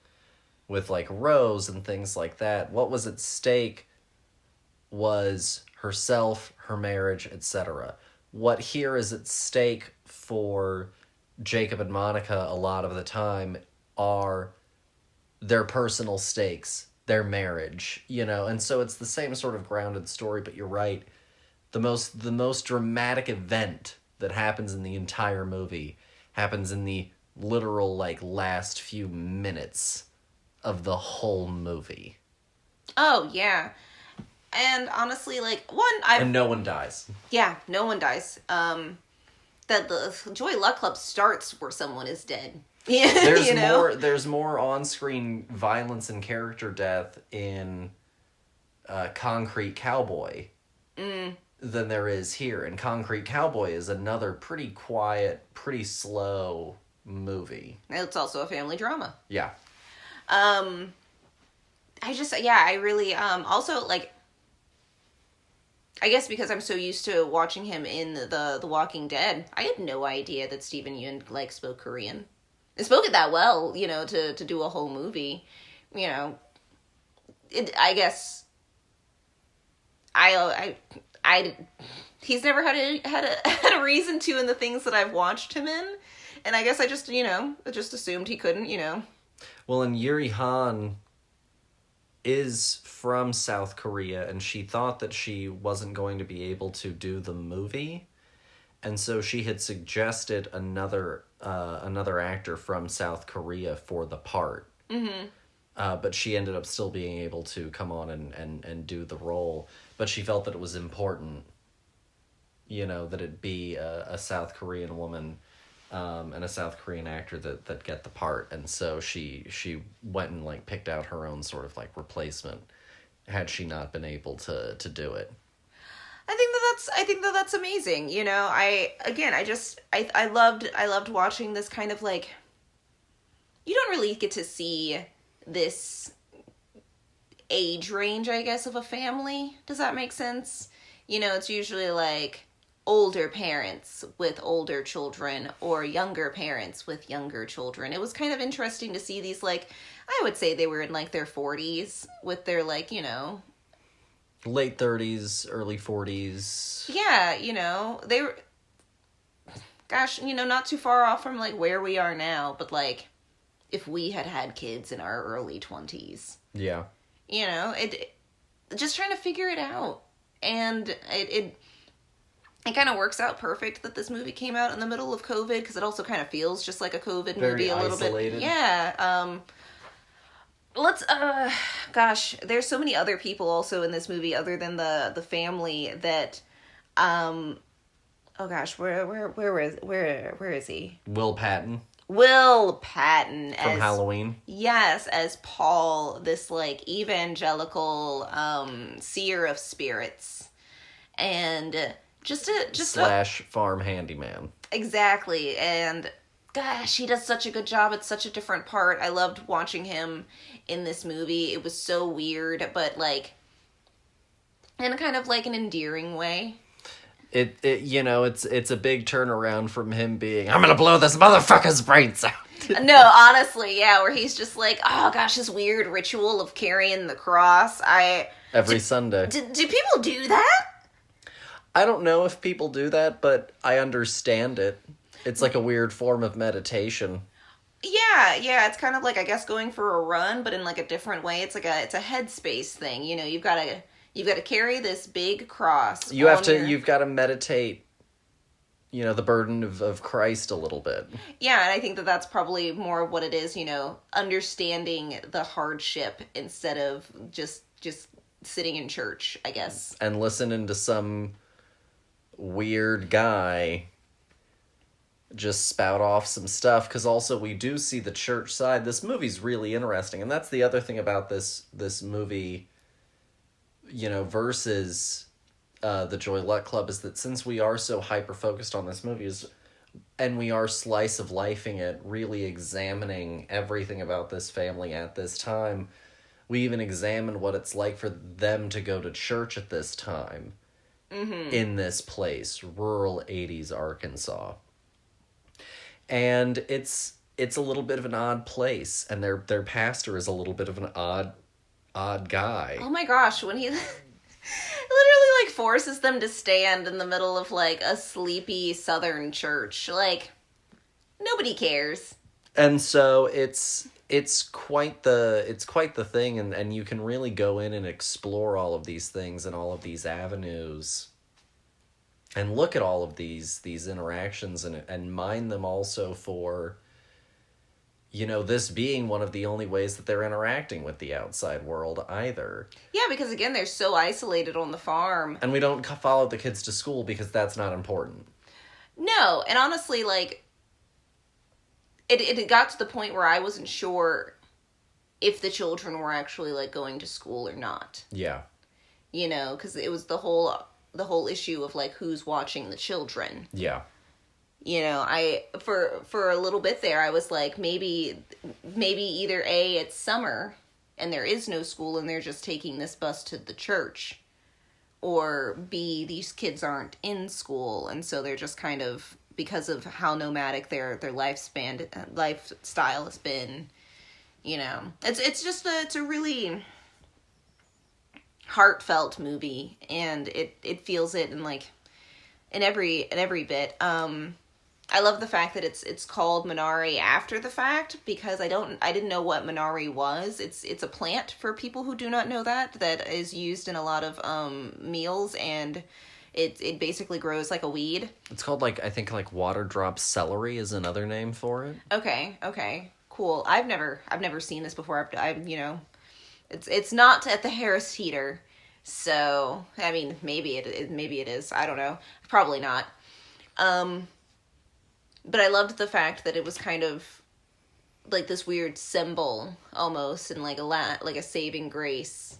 like Rose and things like that, what was at stake was herself, her marriage, etc. What here is at stake for Jacob and Monica a lot of the time are their personal stakes, their marriage, you know? And so it's the same sort of grounded story, but you're right. The most dramatic event that happens in the entire movie happens in the literal, like, last few minutes of the whole movie. Oh, yeah. And honestly, like, and no one dies. Yeah, no one dies. That the Joy Luck Club starts where someone is dead. There's you know? There's more on-screen violence and character death in Concrete Cowboy than there is here. And Concrete Cowboy is another pretty quiet, pretty slow movie. It's also a family drama. Yeah. I really, also, like, I guess because I'm so used to watching him in the Walking Dead, I had no idea that Steven Yeun, like, spoke Korean. And spoke it that well, you know, to do a whole movie. You know, I guess he's never had a reason to in the things that I've watched him in, and I guess I just, you know, just assumed he couldn't, you know, Well, and Yuri Han is from South Korea, and she thought that she wasn't going to be able to do the movie, and so she had suggested another actor from South Korea for the part. Mm-hmm. But she ended up still being able to come on and do the role. But she felt that it was important, that it be a South Korean woman and a South Korean actor that get the part. And so she went and like picked out her own sort of like replacement had she not been able to do it. I think that's amazing. I loved watching this kind of like, you don't really get to see this age range, I guess, of a family. Does that make sense? It's usually like older parents with older children or younger parents with younger children. It was kind of interesting to see these, like, I would say they were in like their 40s with their like, late 30s, early 40s. Yeah, they were, gosh, not too far off from like where we are now, but like if we had kids in our early 20s. Yeah. It just trying to figure it out. And it kind of works out perfect that this movie came out in the middle of COVID, because it also kind of feels just like a COVID movie a little isolated. Bit. Yeah. Gosh, there's so many other people also in this movie other than the family that, oh gosh, where is he? Will Patton. Will Patton from Halloween. Yes, as Paul, this like evangelical seer of spirits, and just farm handyman. Exactly, and gosh, he does such a good job. It's such a different part. I loved watching him in this movie. It was so weird, but like in a kind of like an endearing way. It's a big turnaround from him being, I'm gonna blow this motherfucker's brains out. No, honestly, yeah, where he's just like, oh gosh, this weird ritual of carrying the cross. Every Sunday. Do people do that? I don't know if people do that, but I understand it. It's like a weird form of meditation. Yeah, it's kind of like, I guess, going for a run, but in like a different way. It's a headspace thing. You've got to carry this big cross. You've got to meditate, the burden of Christ a little bit. Yeah, and I think that's probably more what it is, understanding the hardship instead of just sitting in church, I guess. And listening to some weird guy just spout off some stuff, because also we do see the church side. This movie's really interesting, and that's the other thing about this movie, versus the Joy Luck Club, is that since we are so hyper-focused on this movie, and we are slice of lifing it, really examining everything about this family at this time, we even examine what it's like for them to go to church at this time. Mm-hmm. In this place, rural 80s Arkansas. And it's a little bit of an odd place, and their pastor is a little bit of an odd guy. Oh my gosh, when he literally like forces them to stand in the middle of like a sleepy southern church, like nobody cares. And so it's quite the thing, and you can really go in and explore all of these things and all of these avenues, and look at all of these interactions and mine them also for, this being one of the only ways that they're interacting with the outside world either. Yeah, because again, they're so isolated on the farm. And we don't follow the kids to school because that's not important. No, and honestly, like, it got to the point where I wasn't sure if the children were actually, like, going to school or not. Yeah. Because it was the whole issue of like who's watching the children. Yeah. I for a little bit there I was like, maybe either A, it's summer and there is no school and they're just taking this bus to the church, or B, these kids aren't in school and so they're just kind of, because of how nomadic their lifestyle has been, it's a really heartfelt movie, and it feels it in like in every bit. I love the fact that it's called Minari after the fact, because I didn't know what Minari was. It's a plant, for people who do not know, that is used in a lot of meals, and it basically grows like a weed. It's called, like, I think, like, water drop celery is another name for it. Okay, cool. I've never seen this before. It's not at the Harris Teeter, so I mean maybe it is. I don't know. Probably not. But I loved the fact that it was kind of like this weird symbol almost, and like a saving grace.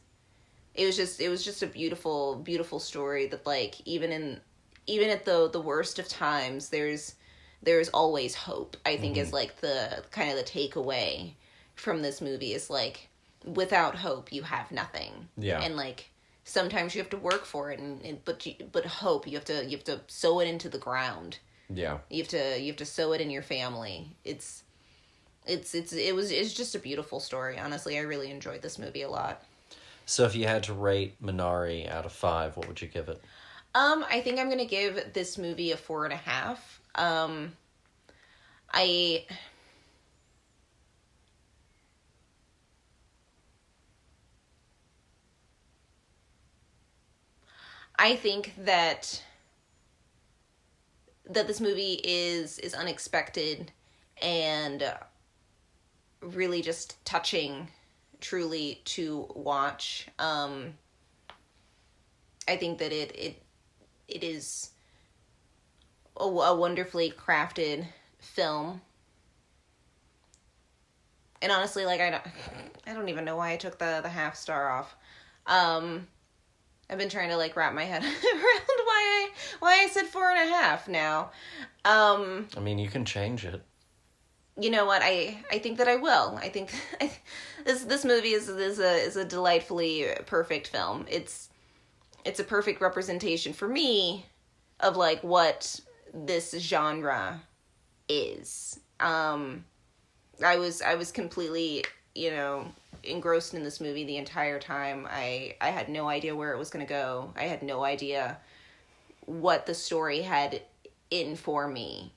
It was just a beautiful story that, like, even at the worst of times, there's always hope. I think is like the kind of the takeaway from this movie is, like, without hope you have nothing. Yeah. And, like, sometimes you have to work for it, but hope, you have to sow it into the ground. Yeah. You have to sow it in your family. It's just a beautiful story. Honestly, I really enjoyed this movie a lot. So if you had to rate Minari out of 5, what would you give it? I think I'm gonna give this movie a 4.5. I think that this movie is unexpected and really just touching, truly, to watch. I think that it is a wonderfully crafted film. And honestly, like, I don't even know why I took the half star off. I've been trying to, like, wrap my head around why I said 4.5 now. I mean, you can change it. You know what? I think that I will. I think this movie is a delightfully perfect film. It's a perfect representation for me of, like, what this genre is. I was completely, engrossed in this movie the entire time. I had no idea where it was going to go. I had no idea what the story had in for me.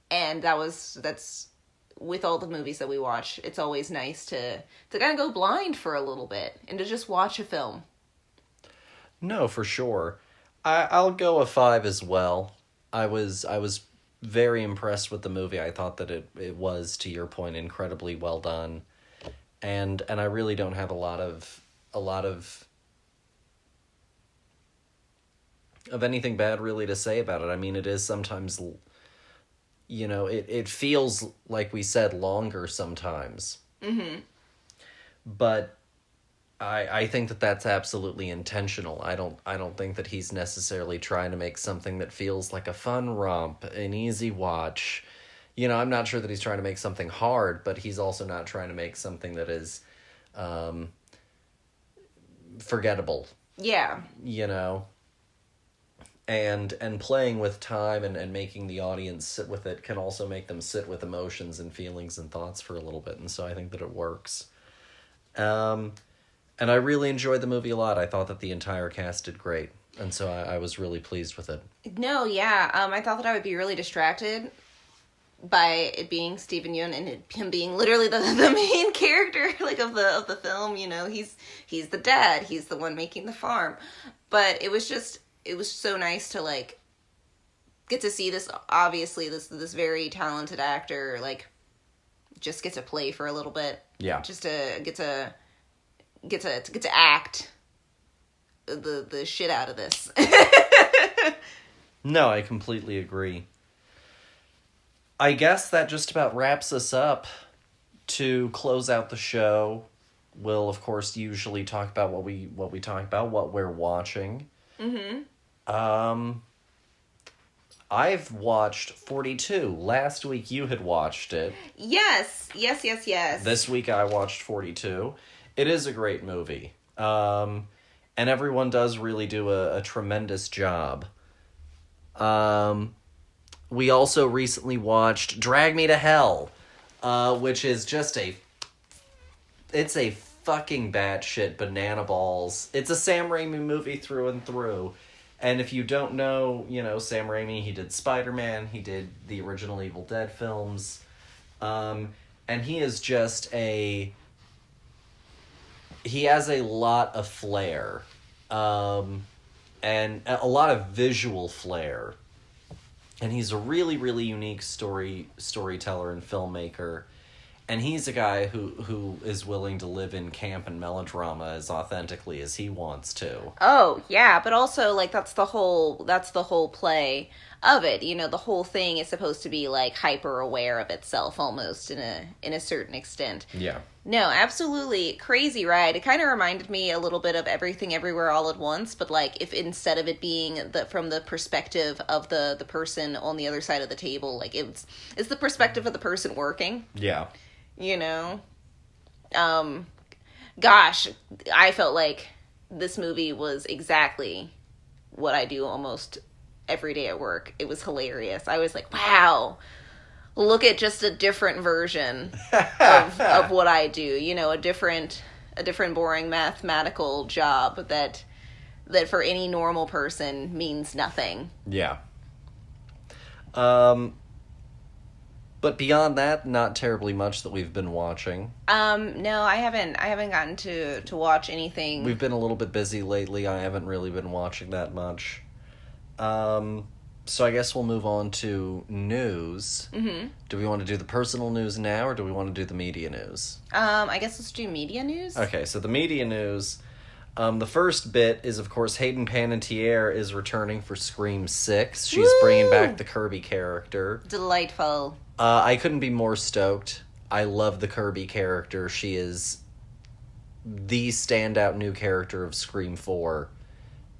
And that's with all the movies that we watch, it's always nice to kind of go blind for a little bit and to just watch a film. No, for sure. I'll go a 5 as well. I was very impressed with the movie. I thought that it was, to your point, incredibly well done. And I really don't have a lot of anything bad really to say about it. I mean, it is sometimes, it feels, like we said, longer sometimes. Mm-hmm. But I think that that's absolutely intentional. I don't think that he's necessarily trying to make something that feels like a fun romp, an easy watch. I'm not sure that he's trying to make something hard, but he's also not trying to make something that is forgettable. Yeah. And playing with time and making the audience sit with it can also make them sit with emotions and feelings and thoughts for a little bit, and so I think that it works. And I really enjoyed the movie a lot. I thought that the entire cast did great, and so I was really pleased with it. No, yeah. I thought that I would be really distracted by it being Steven Yeun and him being literally the main character, like, of the film. He's the dad. He's the one making the farm. But it was so nice to, like, get to see this, obviously, this very talented actor, like, just get to play for a little bit. Yeah. Just to get to act the shit out of this. No, I completely agree. I guess that just about wraps us up. To close out the show, we'll, of course, usually talk about what we talk about, what we're watching. Mm-hmm. I've watched 42. Last week you had watched it. Yes. This week I watched 42. It is a great movie. And everyone does really do a tremendous job. We also recently watched Drag Me to Hell, which is just it's a fucking batshit banana balls. It's a Sam Raimi movie through and through. And if you don't know, Sam Raimi, he did Spider-Man, he did the original Evil Dead films, and he is just he has a lot of flair, and a lot of visual flair. And he's a really, really unique storyteller and filmmaker. And he's a guy who is willing to live in camp and melodrama as authentically as he wants to. Oh, yeah, but also, like, that's the whole play of it. The whole thing is supposed to be, like, hyper aware of itself almost in a certain extent. Yeah. No, absolutely crazy ride. It kind of reminded me a little bit of Everything Everywhere All at Once, but, like, if instead of it being from the perspective of the person on the other side of the table, like, it's the perspective of the person working. Yeah. Gosh, I felt like this movie was exactly what I do almost every day at work. It was hilarious. I was like, wow, look at just a different version of what I do. A different boring mathematical job that for any normal person means nothing. Yeah. But beyond that, not terribly much that we've been watching. No, I haven't gotten to watch anything. We've been a little bit busy lately. I haven't really been watching that much. So I guess we'll move on to news. Mm-hmm. Do we want to do the personal news now, or do we want to do the media news? I guess let's do media news. Okay, so the media news. The first bit is, of course, Hayden Panettiere is returning for Scream 6. She's bringing back the Kirby character. Delightful. I couldn't be more stoked. I love the Kirby character. She is the standout new character of Scream 4.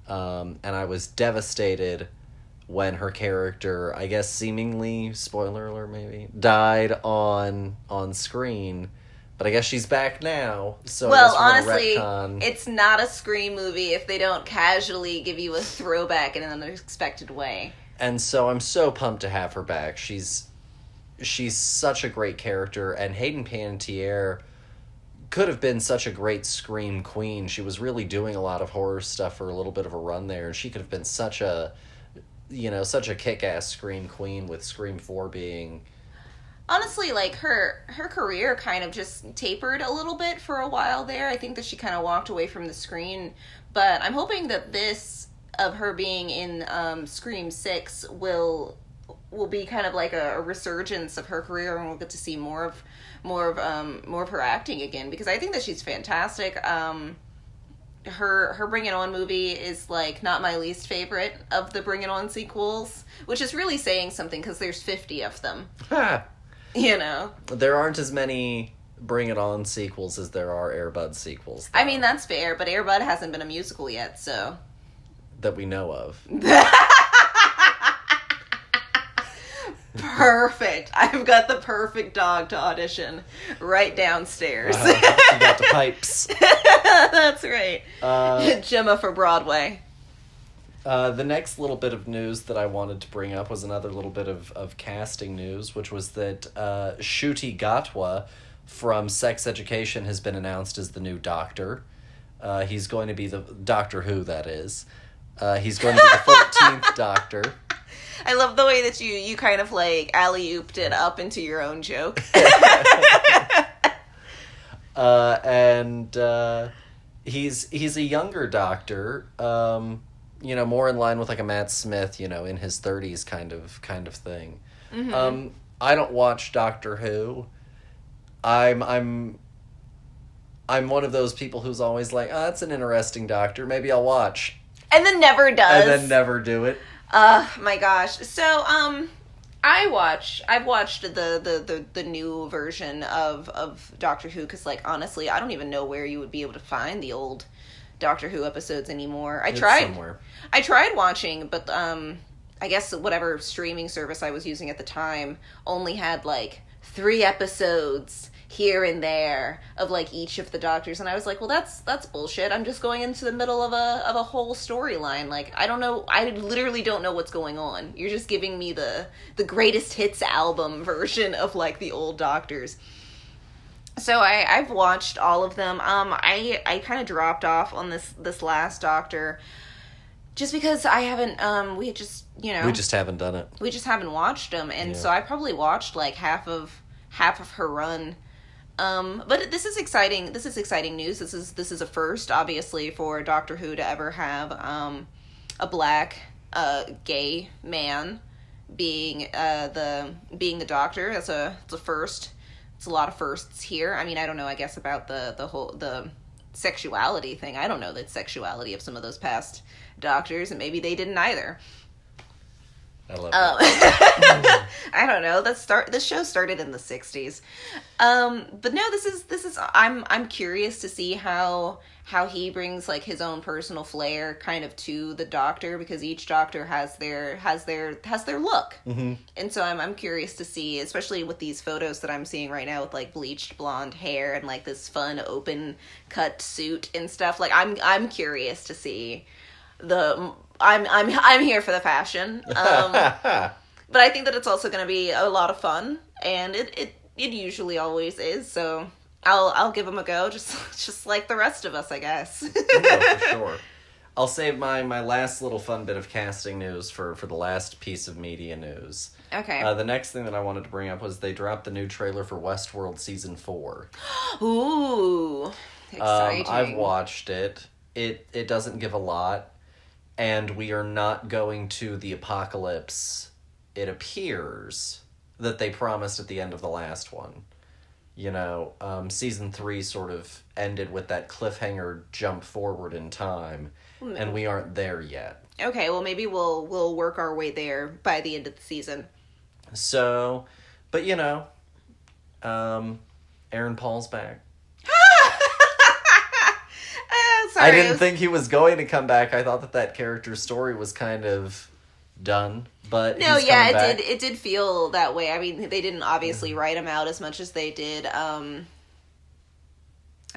And I was devastated when her character, I guess seemingly, spoiler alert maybe, died on screen. But I guess she's back now, so well, I guess we're honestly, gonna retcon. It's not a Scream movie if they don't casually give you a throwback in an unexpected way. And so I'm so pumped to have her back. She's such a great character, and Hayden Panettiere could have been such a great Scream queen. She was really doing a lot of horror stuff for a little bit of a run there, and she could have been such a kick-ass Scream queen, with Scream 4 being... Honestly, like, her career kind of just tapered a little bit for a while there. I think that she kind of walked away from the screen. But I'm hoping that this, of her being in Scream 6, will be kind of like a resurgence of her career, and we'll get to see more of her acting again, because I think that she's fantastic. Her Bring It On movie is, like, not my least favorite of the Bring It On sequels, which is really saying something, because there's 50 of them. There aren't as many Bring It On sequels as there are Air Bud sequels, though. I mean, that's fair, but Air Bud hasn't been a musical yet, so... That we know of. Perfect. I've got the perfect dog to audition right downstairs. You got the pipes. That's right. Gemma for Broadway. The next little bit of news that I wanted to bring up was another little bit of casting news, which was that Ncuti Gatwa from Sex Education has been announced as the new Doctor. He's going to be the Doctor Who, that is. He's going to be the 14th Doctor. I love the way that you kind of, like, alley-ooped it up into your own joke. He's a younger Doctor, more in line with, like, a Matt Smith, in his 30s kind of thing. Mm-hmm. I don't watch Doctor Who. I'm one of those people who's always like, that's an interesting Doctor, maybe I'll watch. And then never does. And then never do it. My gosh. So, I've watched the new version of Doctor Who, because, like, honestly, I don't even know where you would be able to find the old Doctor Who episodes anymore. I tried watching, but I guess whatever streaming service I was using at the time only had, like, 3 episodes here and there of, like, each of the Doctors, and I was like, well, that's bullshit. I'm just going into the middle of a whole storyline. Like, I don't know, I literally don't know what's going on. You're just giving me the greatest hits album version of, like, the old Doctors. So I've watched all of them. I kind of dropped off on this last Doctor. Just because I haven't, we just, We just haven't done it. we just haven't watched them, and Yeah. so I probably watched like half of her run. But this is exciting. This is exciting news. This is a first, obviously, for Doctor Who to ever have a black gay man being the Doctor. It's a first. It's a lot of firsts here. I mean, I don't know. I guess about the sexuality thing. I don't know the sexuality of some of those past Doctors, and maybe they didn't either. I love that. I don't know. This show started in the 60s. But no, this is I'm curious to see how he brings like his own personal flair kind of to the Doctor, because each Doctor has their look. Mm-hmm. And so I'm curious to see, especially with these photos that I'm seeing right now with like bleached blonde hair and like this fun open cut suit and stuff. Like I'm curious to see I'm here for the fashion. But I think that it's also going to be a lot of fun, and it usually always is. So I'll give them a go, just like the rest of us, I guess. No, for sure. I'll save my last little fun bit of casting news for the last piece of media news. Okay. The next thing that I wanted to bring up was they dropped the new trailer for Westworld Season 4. Ooh, exciting. I've watched it. It doesn't give a lot, and we are not going to the apocalypse, it appears, that they promised at the end of the last one. Season 3 sort of ended with that cliffhanger jump forward in time, and we aren't there yet. Okay, well maybe we'll work our way there by the end of the season. So, but Aaron Paul's back. Sorry, I didn't think he was going to come back. I thought that character's story was kind of done, but no, he's yeah, coming back. it did feel that way. I mean, they didn't obviously write him out as much as they did. Oh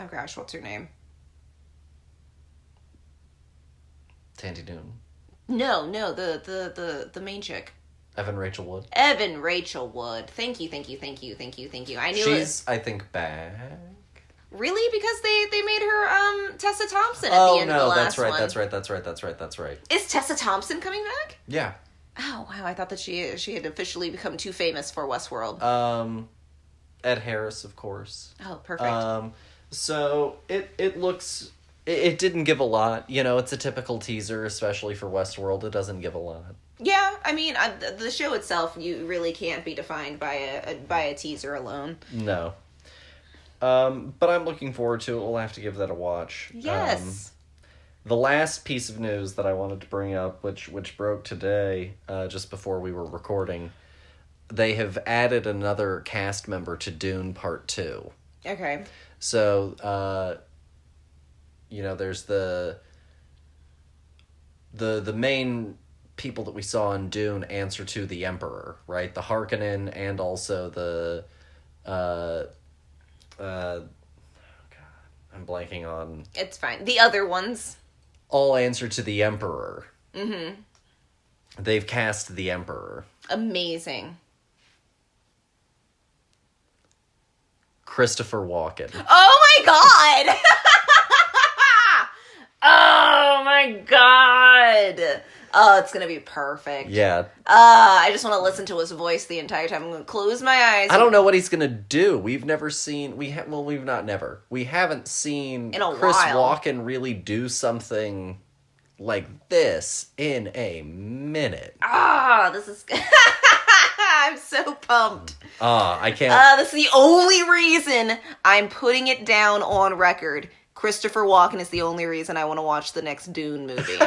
gosh, what's her name? Tandy Newton. No, the main chick. Evan Rachel Wood. Evan Rachel Wood. Thank you. I knew She's, I think, back. Really? Because they made her Tessa Thompson at the end of the last one. That's right. Is Tessa Thompson coming back? Yeah. Oh wow, I thought that she had officially become too famous for Westworld. Ed Harris, of course. Oh, perfect. So it looks. It didn't give a lot. It's a typical teaser, especially for Westworld. It doesn't give a lot. Yeah, I mean, the show itself, you really can't be defined by a teaser alone. No. But I'm looking forward to it. We'll have to give that a watch. Yes. The last piece of news that I wanted to bring up, which broke today, just before we were recording, they have added another cast member to Dune Part 2. Okay. So, there's the main people that we saw in Dune answer to the Emperor, right? The Harkonnen and also the God, I'm blanking on... It's fine. The other ones. All answer to the Emperor. Mm-hmm. They've cast the Emperor. Amazing. Christopher Walken. Oh my god! Oh my god! Oh, it's gonna be perfect. Yeah. I just want to listen to his voice the entire time. I'm gonna close my eyes. I don't know what he's gonna do. We've never seen... We haven't seen in a Chris while. Walken really do something like this in a minute. This is... I'm so pumped. I can't... This is the only reason I'm putting it down on record. Christopher Walken is the only reason I want to watch the next Dune movie.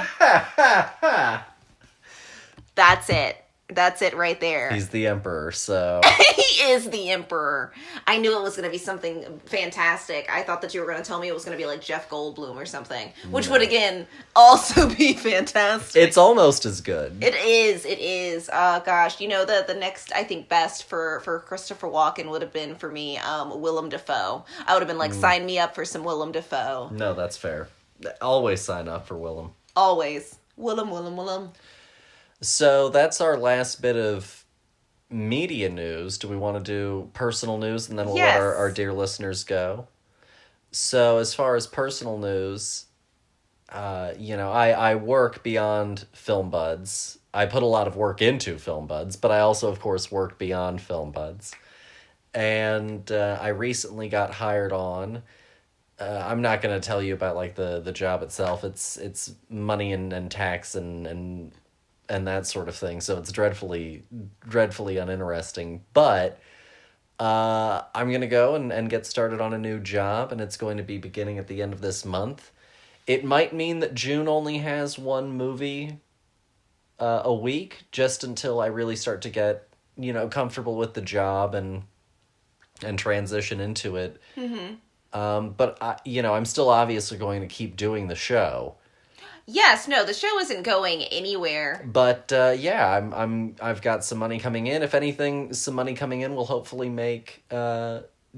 That's it. That's it right there. He's the Emperor, so... He is the Emperor. I knew it was going to be something fantastic. I thought that you were going to tell me it was going to be like Jeff Goldblum or something, which would, again, also be fantastic. It's almost as good. It is. Gosh, the next, I think, best for Christopher Walken would have been, for me, Willem Dafoe. I would have been like, sign me up for some Willem Dafoe. No, that's fair. Always sign up for Willem. Always. Willem. So that's our last bit of media news. Do we want to do personal news and then we'll let our dear listeners go? So as far as personal news, I work beyond Film Buds. I put a lot of work into Film Buds, but I also, of course, work beyond Film Buds. And I recently got hired on. I'm not going to tell you about like the job itself. It's money and tax and that sort of thing. So it's dreadfully uninteresting. But I'm going to go and get started on a new job, and it's going to be beginning at the end of this month. It might mean that June only has one movie a week, just until I really start to get, comfortable with the job and transition into it. Mm-hmm. But I'm still obviously going to keep doing the show. Yes, no, the show isn't going anywhere. But I've got some money coming in. If anything, some money coming in will hopefully make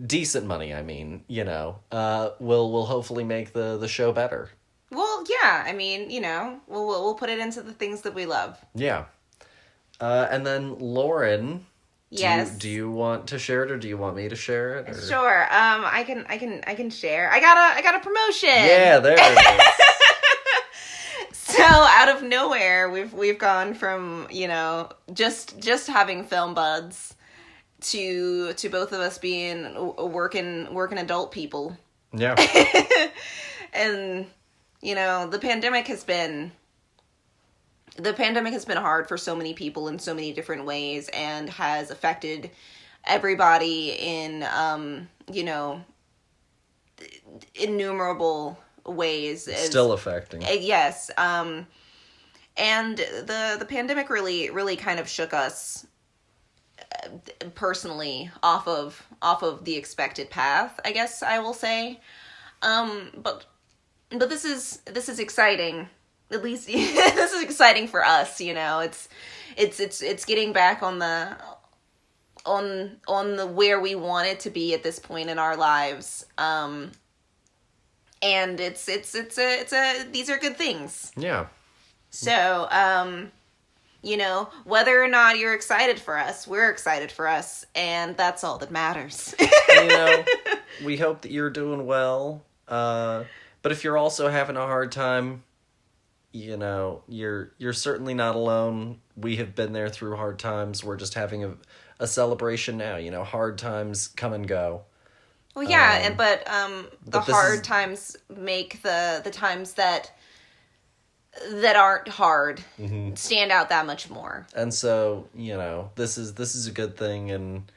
decent money. I mean, will hopefully make the show better. Well, yeah, I mean, we'll put it into the things that we love. Yeah. And then Lauren, yes. Do you want to share it, or do you want me to share it? Or? Sure. I can share. I got a promotion. Yeah, there it is. So out of nowhere, we've gone from, just having Film Buds to both of us being working adult people. Yeah. And the pandemic has been hard for so many people in so many different ways, and has affected everybody in innumerable ways. Still affecting. Yes. And the pandemic really kind of shook us personally off of the expected path, I guess I will say. But this is exciting. At least this is exciting for us, It's getting back on the where we want it to be at this point in our lives. And it's these are good things. Yeah. So, whether or not you're excited for us, we're excited for us, and that's all that matters. We hope that you're doing well. But if you're also having a hard time, you're certainly not alone. We have been there through hard times. We're just having a celebration now. Hard times come and go. Well, yeah, but the hard times make the times that aren't hard stand out that much more. And so, this is a good thing, and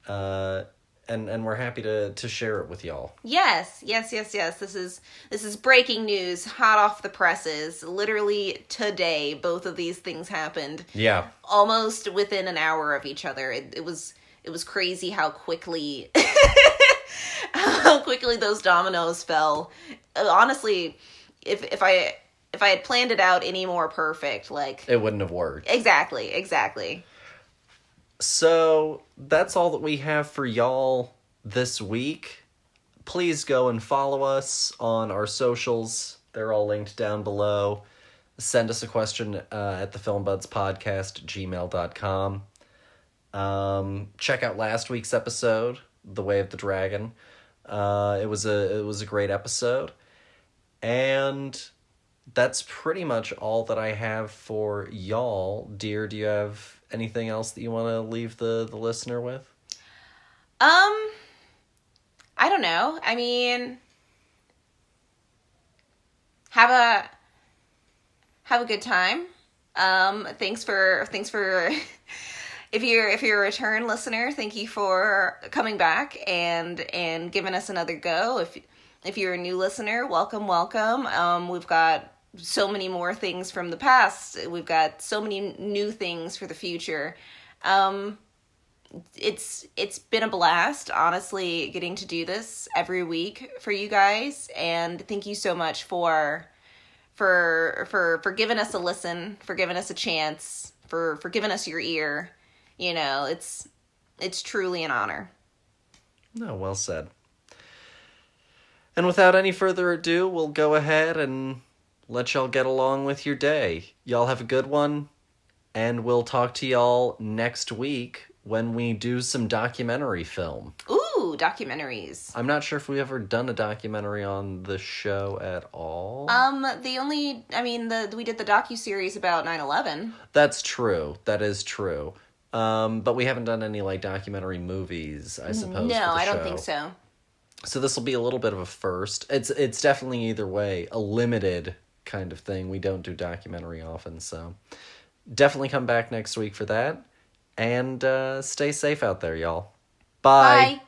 we're happy to share it with y'all. Yes. This is breaking news, hot off the presses. Literally today, both of these things happened. Yeah. Almost within an hour of each other. It was crazy how quickly those dominoes fell. Honestly, if I had planned it out any more perfect, it wouldn't have worked. Exactly. So that's all that we have for y'all this week. Please go and follow us on our socials. They're all linked down below. Send us a question at thefilmbudspodcast@gmail.com. Check out last week's episode, The Way of the Dragon. It was a great episode. And that's pretty much all that I have for y'all. Dear, do you have anything else that you want to leave the listener with? I don't know. I mean, have a good time. Thanks for if you're a return listener, thank you for coming back and giving us another go. If you're a new listener, welcome. We've got so many more things from the past. We've got so many new things for the future. It's been a blast, honestly, getting to do this every week for you guys, and thank you so much for giving us a listen, for giving us a chance, for giving us your ear. It's truly an honor. No, well said. And without any further ado, we'll go ahead and let y'all get along with your day. Y'all have a good one, and we'll talk to y'all next week when we do some documentary film. Ooh, documentaries. I'm not sure if we've ever done a documentary on the show at all. We did the docuseries about 9/11. That's true. That is true. But we haven't done any, like, documentary movies, I suppose, No, for the I don't show. think so. So this will be a little bit of a first. It's definitely either way a limited kind of thing. We don't do documentary often, so definitely come back next week for that. And stay safe out there, y'all. Bye. Bye.